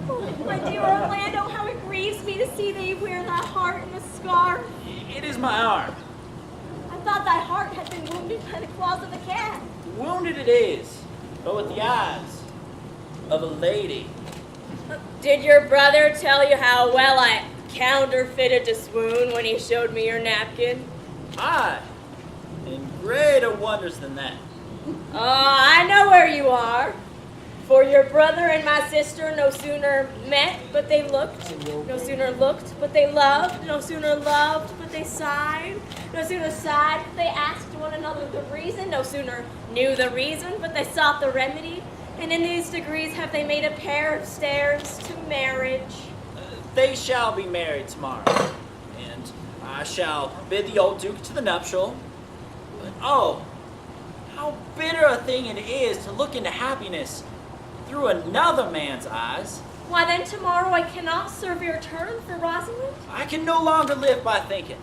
S7: Oh, my dear Orlando, how it grieves me to see thee wear thy heart in a scarf.
S3: It is my arm.
S7: I thought thy heart had been wounded by the claws of a cat.
S3: Wounded it is, but with the eyes of a lady.
S7: Did your brother tell you how well I counterfeited to swoon when he showed me your napkin?
S3: Aye, and greater wonders than that.
S7: Oh, I know where you are. For your brother and my sister no sooner met, but they looked. No sooner looked, but they loved. No sooner loved, but they sighed. No sooner sighed, but they asked one another the reason. No sooner knew the reason, but they sought the remedy. And in these degrees have they made a pair of stairs to marriage.
S3: They shall be married tomorrow, and I shall bid the old Duke to the nuptial. But oh, how bitter a thing it is to look into happiness through another man's eyes.
S7: Why then tomorrow I cannot serve your turn for Rosalind?
S3: I can no longer live by thinking.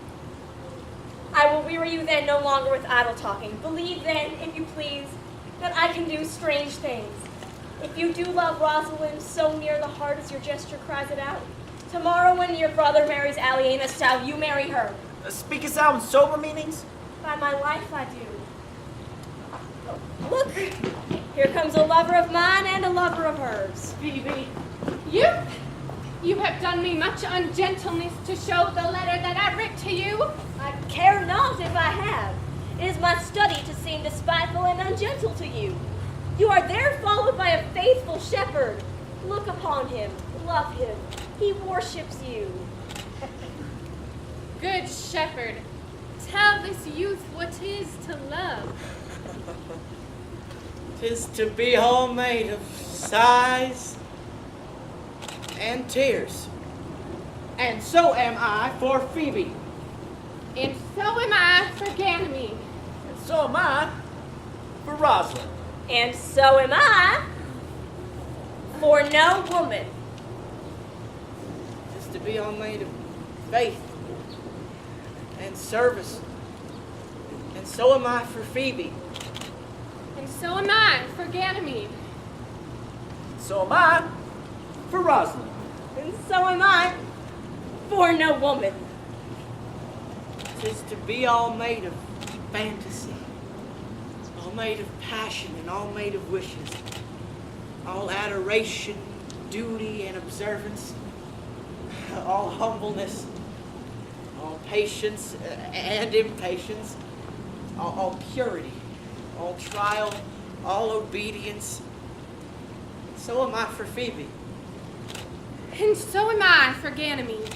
S7: I will weary you then no longer with idle talking. Believe then, if you please, that I can do strange things. If you do love Rosalind so near the heart as your gesture cries it out, tomorrow when your brother marries Aliena, shall you marry her?
S3: Speakest thou in sober meanings?
S7: By my life I do. Look, here comes a lover of mine and a lover of hers.
S12: Phoebe, you have done me much ungentleness to show the letter that I writ to you.
S7: I care not if I have. It is my study to seem despiteful and ungentle to you. You are there followed by a faithful shepherd. Look upon him, love him. He worships you.
S12: Good shepherd, tell this youth what 'tis to love.
S13: 'Tis to be all made of sighs and tears. And so am I for Phoebe.
S12: And so am I for Ganymede.
S3: And so am I for Rosalind.
S7: And so am I for no woman.
S13: 'Tis to be all made of faith and service. And so am I for Phoebe.
S12: And so am I for Ganymede.
S3: So am I for Rosalind.
S7: And so am I for no woman.
S13: 'Tis to be all made of fantasy, all made of passion, and all made of wishes, all adoration, duty, and observance, all humbleness, all patience and impatience, all purity, all trial, all obedience. So am I for Phoebe.
S12: And so am I for Ganymede.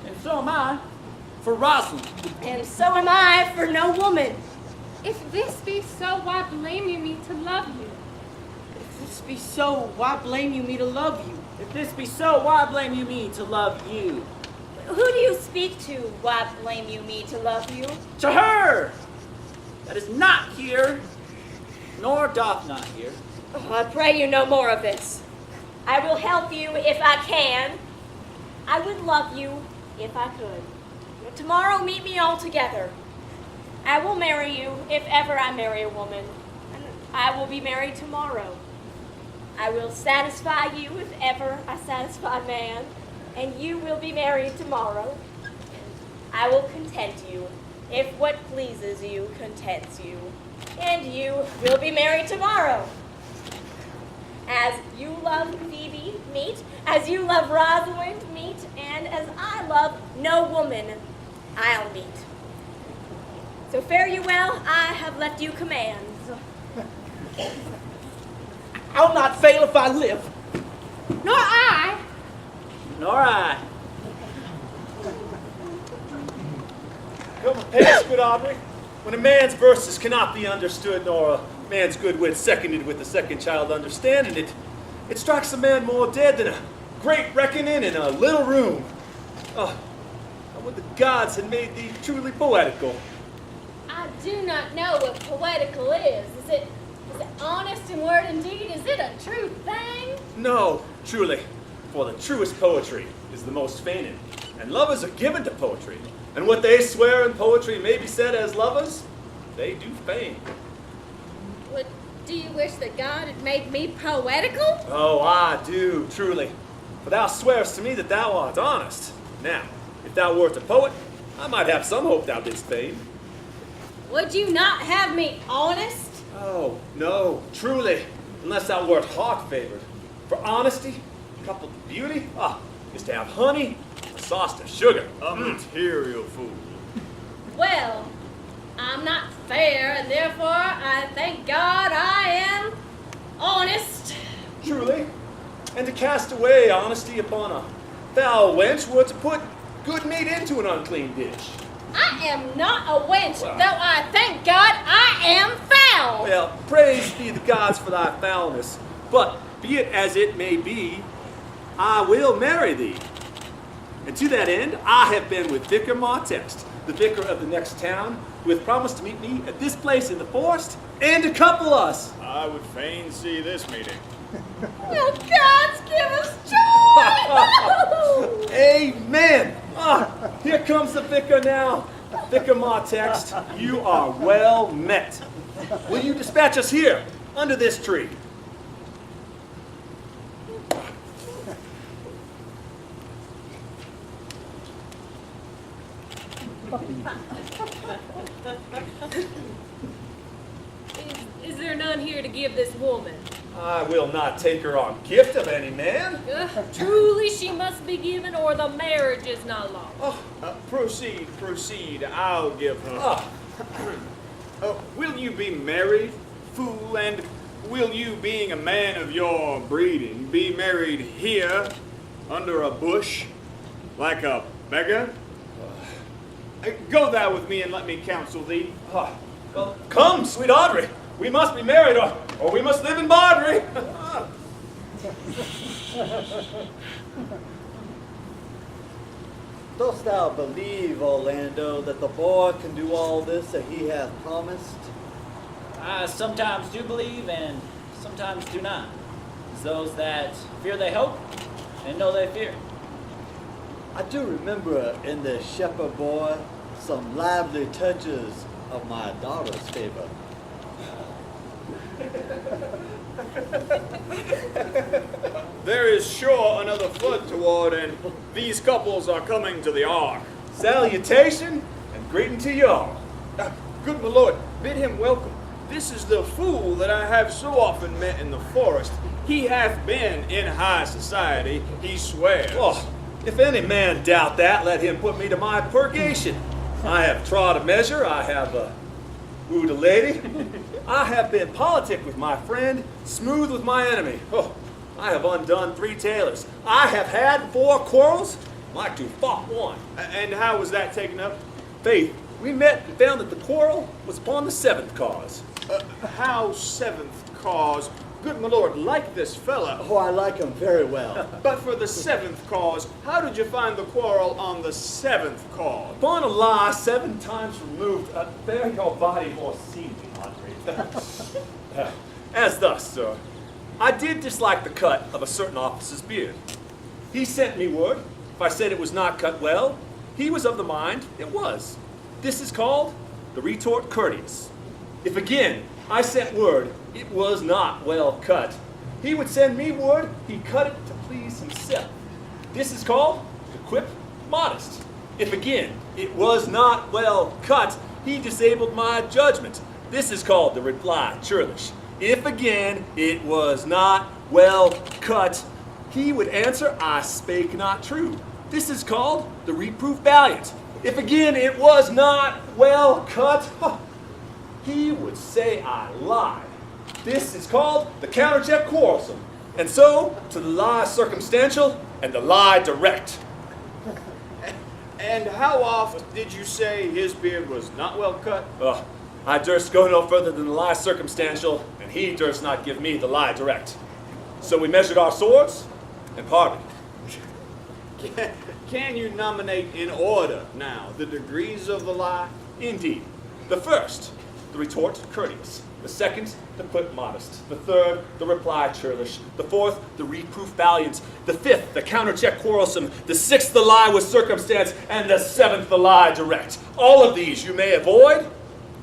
S3: And so am I for Rosalind.
S7: And so am I for no woman.
S12: If this be so, why blame you me to love you?
S13: If this be so, why blame you me to love you?
S3: If this be so, why blame you me to love you?
S7: Who do you speak to? Why blame you me to love you?
S3: To her that is not here, nor doth not hear.
S7: Oh, I pray you no more of this. I will help you if I can. I would love you if I could. But tomorrow meet me all together. I will marry you if ever I marry a woman, and I will be married tomorrow. I will satisfy you if ever I satisfy man, and you will be married tomorrow. I will content you if what pleases you contents you, and you will be married tomorrow. As you love Phoebe, meet. As you love Rosalind, meet. And as I love no woman, I'll meet. So fare you well, I have left you commands.
S13: I'll not fail if I live.
S12: Nor I.
S3: Nor I.
S6: Come apace, good Aubrey. When a man's verses cannot be understood, nor a man's good wit seconded with the second child understanding it, it strikes a man more dead than a great reckoning in a little room. Oh, I would the gods had made thee truly poetical.
S1: I do not know what poetical is. Is it honest in word and deed? Is it a true thing?
S6: No, truly, for the truest poetry is the most feigning, and lovers are given to poetry, and what they swear in poetry may be said as lovers, they do feign.
S1: What, do you wish that God had made me poetical?
S6: Oh, I do, truly, for thou swearest to me that thou art honest. Now, if thou wert a poet, I might have some hope thou didst feign.
S1: Would you not have me honest?
S6: Oh, no, truly, unless thou wert hawk-favored. For honesty, coupled with beauty, is to have honey, a sauce to sugar. A material fool.
S1: Well, I'm not fair, and therefore I thank God I am honest.
S6: Truly, and to cast away honesty upon a foul wench were to put good meat into an unclean dish.
S1: I am not a wench, though I thank God I am foul.
S6: Well, praise be the gods for thy foulness, but be it as it may be, I will marry thee. And to that end, I have been with Vicar Martext, the vicar of the next town, who hath promised to meet me at this place in the forest and to couple us.
S11: I would fain see this meeting.
S1: Will gods give us joy?
S6: Amen. Here comes the vicar now. Vicar Martext, you are well met. Will you dispatch us here, under this tree?
S1: Is there none here to give this woman?
S6: I will not take her on gift of any man.
S1: Truly she must be given, or the marriage is not law.
S11: Proceed. I'll give her. Will you be married, fool, and will you, being a man of your breeding, be married here, under a bush, like a beggar? Go thou with me and let me counsel thee.
S6: Well, come, sweet Audrey. We must be married, or we must live in Bardry.
S9: Dost thou believe, Orlando, that the boy can do all this that he hath promised?
S3: I sometimes do believe and sometimes do not. It's those that fear they hope and know they fear.
S9: I do remember in the Shepherd Boy some lively touches of my daughter's favor.
S11: There is sure another flood toward, and these couples are coming to the ark.
S6: Salutation and greeting to y'all.
S11: Good my lord, bid him welcome. This is the fool that I have so often met in the forest. He hath been in high society, he swears.
S6: Oh, if any man doubt that, let him put me to my purgation. I have trod a measure, I have wooed a lady, I have been politic with my friend, smooth with my enemy. Oh, I have undone 3 tailors. I have had 4 quarrels, like to fought 1.
S11: And how was that taken up?
S6: Faith, we met and found that the quarrel was upon the 7th cause.
S11: How 7th cause? Good my lord, like this fella.
S9: Oh, I like him very well.
S11: But for the 7th cause, how did you find the quarrel on the 7th cause?
S6: Upon a lie 7 times removed, bear your body more seemly, Andre. As thus, sir, I did dislike the cut of a certain officer's beard. He sent me word, if I said it was not cut well, he was of the mind it was. This is called the retort courteous. If again I sent word it was not well cut, he would send me word he cut it to please himself. This is called the quip modest. If again it was not well cut, he disabled my judgment. This is called the reply churlish. If again it was not well cut, he would answer, I spake not true. This is called the reproof valiant. If again it was not well cut, he would say I lied. This is called the countercheck quarrelsome. And so to the lie circumstantial and the lie direct.
S11: And how oft did you say his beard was not well cut?
S6: I durst go no further than the lie circumstantial, and he durst not give me the lie direct. So we measured our swords and parted.
S11: Can you nominate in order now the degrees of the lie?
S6: Indeed. The first, the retort courteous. The second, the quip modest. The third, the reply churlish. The fourth, the reproof valiant. The fifth, the countercheck quarrelsome. The sixth, the lie with circumstance. And the seventh, the lie direct. All of these you may avoid,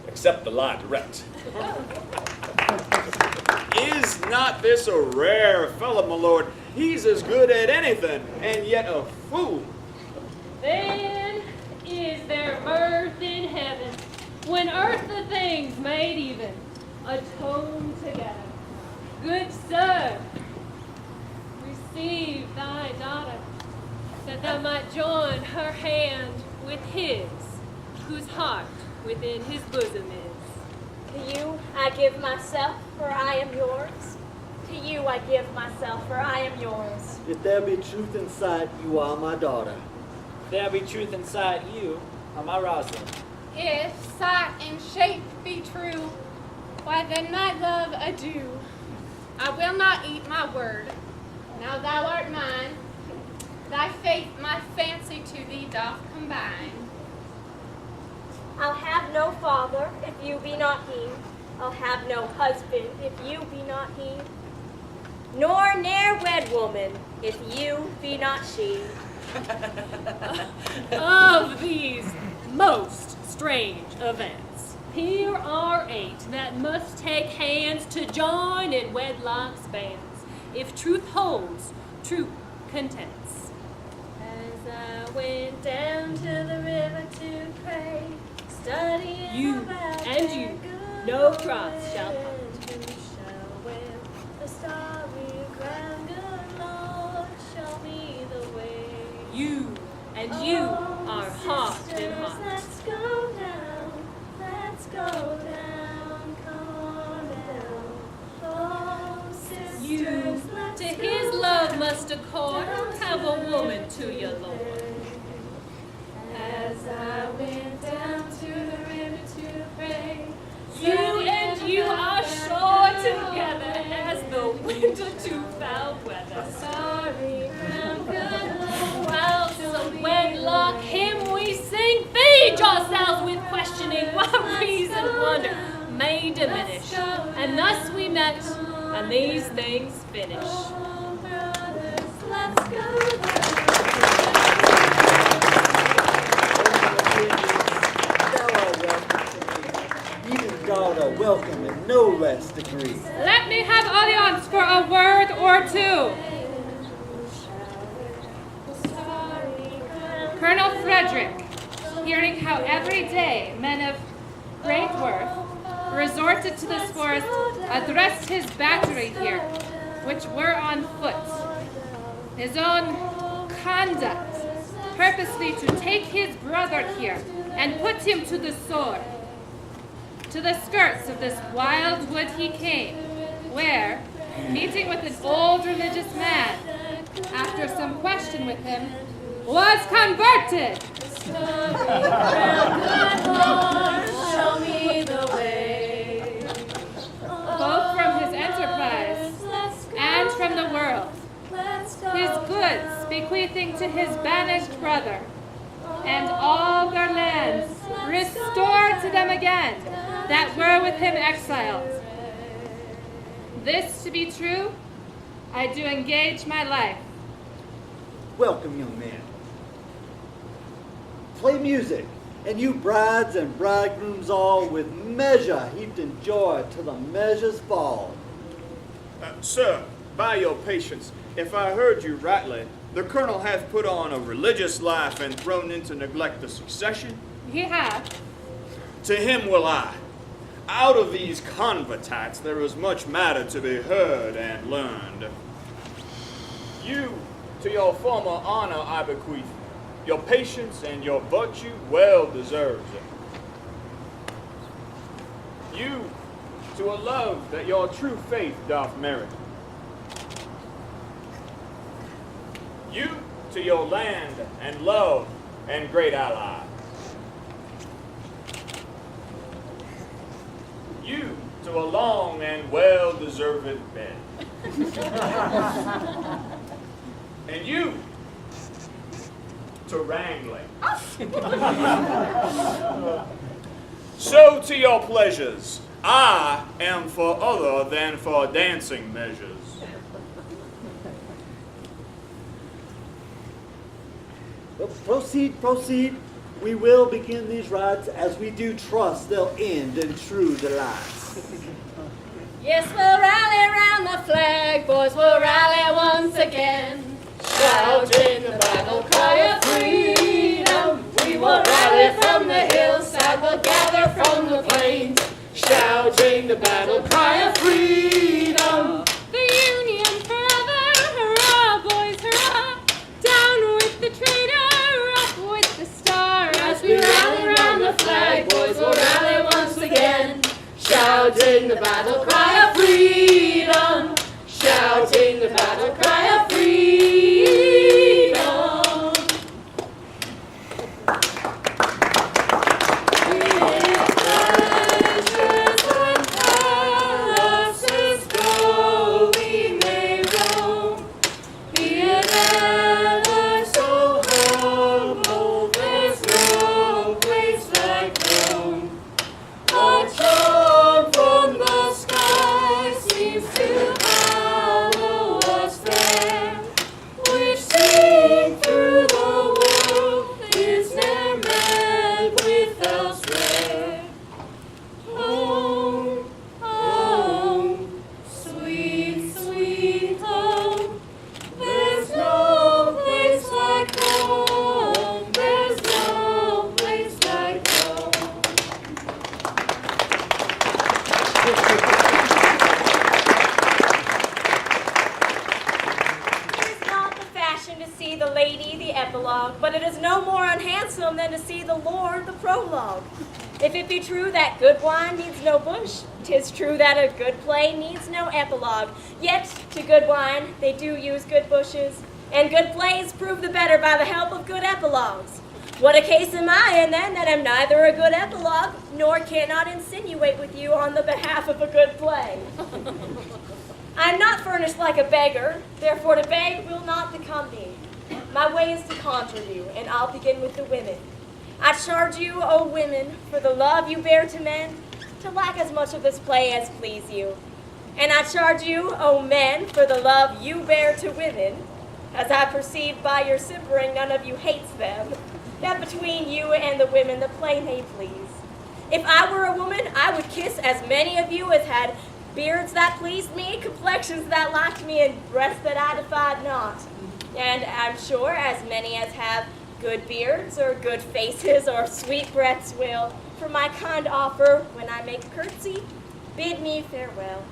S6: except the lie direct.
S11: Is not this a rare fellow, my lord? He's as good at anything, and yet a fool.
S1: Then is there mirth in heaven, when earthly things made even atone together. Good sir, receive thy daughter, that thou might join her hand with his, whose heart within his bosom is.
S7: To you I give myself, for I am yours. To you I give myself, for I am yours.
S9: If there be truth in sight, you are my daughter.
S3: If there be truth inside you, are my Rosalind.
S12: If sight and shape be true, why then my love adieu. I will not eat my word. Now thou art mine. Thy faith my fancy to thee doth combine.
S7: I'll have no father if you be not he. I'll have no husband if you be not he. Nor ne'er wed woman if you be not she.
S1: Of these most strange events, here are 8 that must take hands to join in wedlock's bands, if truth holds, truth contents. As I went down to the river to pray, studying
S7: You
S1: about
S7: and
S1: that
S7: you,
S1: good
S7: no
S1: Lord,
S7: cross shall part.
S1: who shall wear the starry crown, good Lord, show me the way.
S7: You
S1: And you are heart in heart.
S7: Let's go down, let's go down, come on down. Oh, sisters,
S1: You
S7: let's
S1: to
S7: go
S1: his love
S7: down,
S1: must accord, have a woman to your Lord.
S12: As I went down to the river to pray,
S1: You and you are sure together as the winter to foul weather.
S12: sorry, I'm good Lord.
S1: While some wedlock hymn we sing, feed yourselves with questioning what reason wonder may diminish. And thus we met, and these things finish.
S12: Oh, brothers, let's go down.
S9: welcome in no less degree.
S12: Let me have audience for a word or two. Colonel Frederick, hearing how every day men of great worth resorted to this forest, addressed his battery here, which were on foot. His own conduct, purposely to take his brother here and put him to the sword. To the skirts of this wild wood he came, where, meeting with an old religious man, after some question with him, was converted.
S1: Show me the way.
S12: Both from his enterprise and from the world, his goods bequeathing to his banished brother, and all their lands restored to them again that were with him exiled. This to be true, I do engage my life.
S9: Welcome, young man. Play music, and you brides and bridegrooms all with measure heaped in joy till the measures fall.
S11: Sir, by your patience, if I heard you rightly, the colonel hath put on a religious life and thrown into neglect the succession?
S12: He hath.
S11: To him will I. Out of these convertites there is much matter to be heard and learned. You, to your former honor I bequeath. Your patience and your virtue well deserves it. You, to a love that your true faith doth merit. You, to your land and love and great ally. You, to a long and well-deserved bed. And you, to wrangling. So to your pleasures, I am for other than for dancing measures.
S9: Proceed, proceed. We will begin these rites as we do trust they'll end in true delights.
S1: Yes, we'll rally around the flag, boys, we'll rally once again. Shouting the battle cry of freedom. We will rally from the hillside, we'll gather from the plains. Shouting the battle cry of freedom.
S12: The Union forever, hurrah, boys, hurrah! Down with the traitor, up with the star.
S1: As we rally around the flag, boys, we'll rally once again. Shouting the battle cry of freedom. Shouting the battle cry of freedom.
S7: But it is no more unhandsome than to see the Lord the prologue. If it be true that good wine needs no bush, 'tis true that a good play needs no epilogue. Yet to good wine they do use good bushes, and good plays prove the better by the help of good epilogues. What a case am I in then that am neither a good epilogue, nor cannot insinuate with you on the behalf of a good play. I am not furnished like a beggar, therefore to beg will not become me. My way is to conjure you, and I'll begin with the women. I charge you, O women, for the love you bear to men, to lack as much of this play as please you. And I charge you, O men, for the love you bear to women, as I perceive by your simpering none of you hates them, that between you and the women the play may please. If I were a woman, I would kiss as many of you as had beards that pleased me, complexions that liked me, and breasts that I defied not. And I'm sure as many as have good beards or good faces or sweet breaths will, for my kind offer, when I make a curtsy, bid me farewell.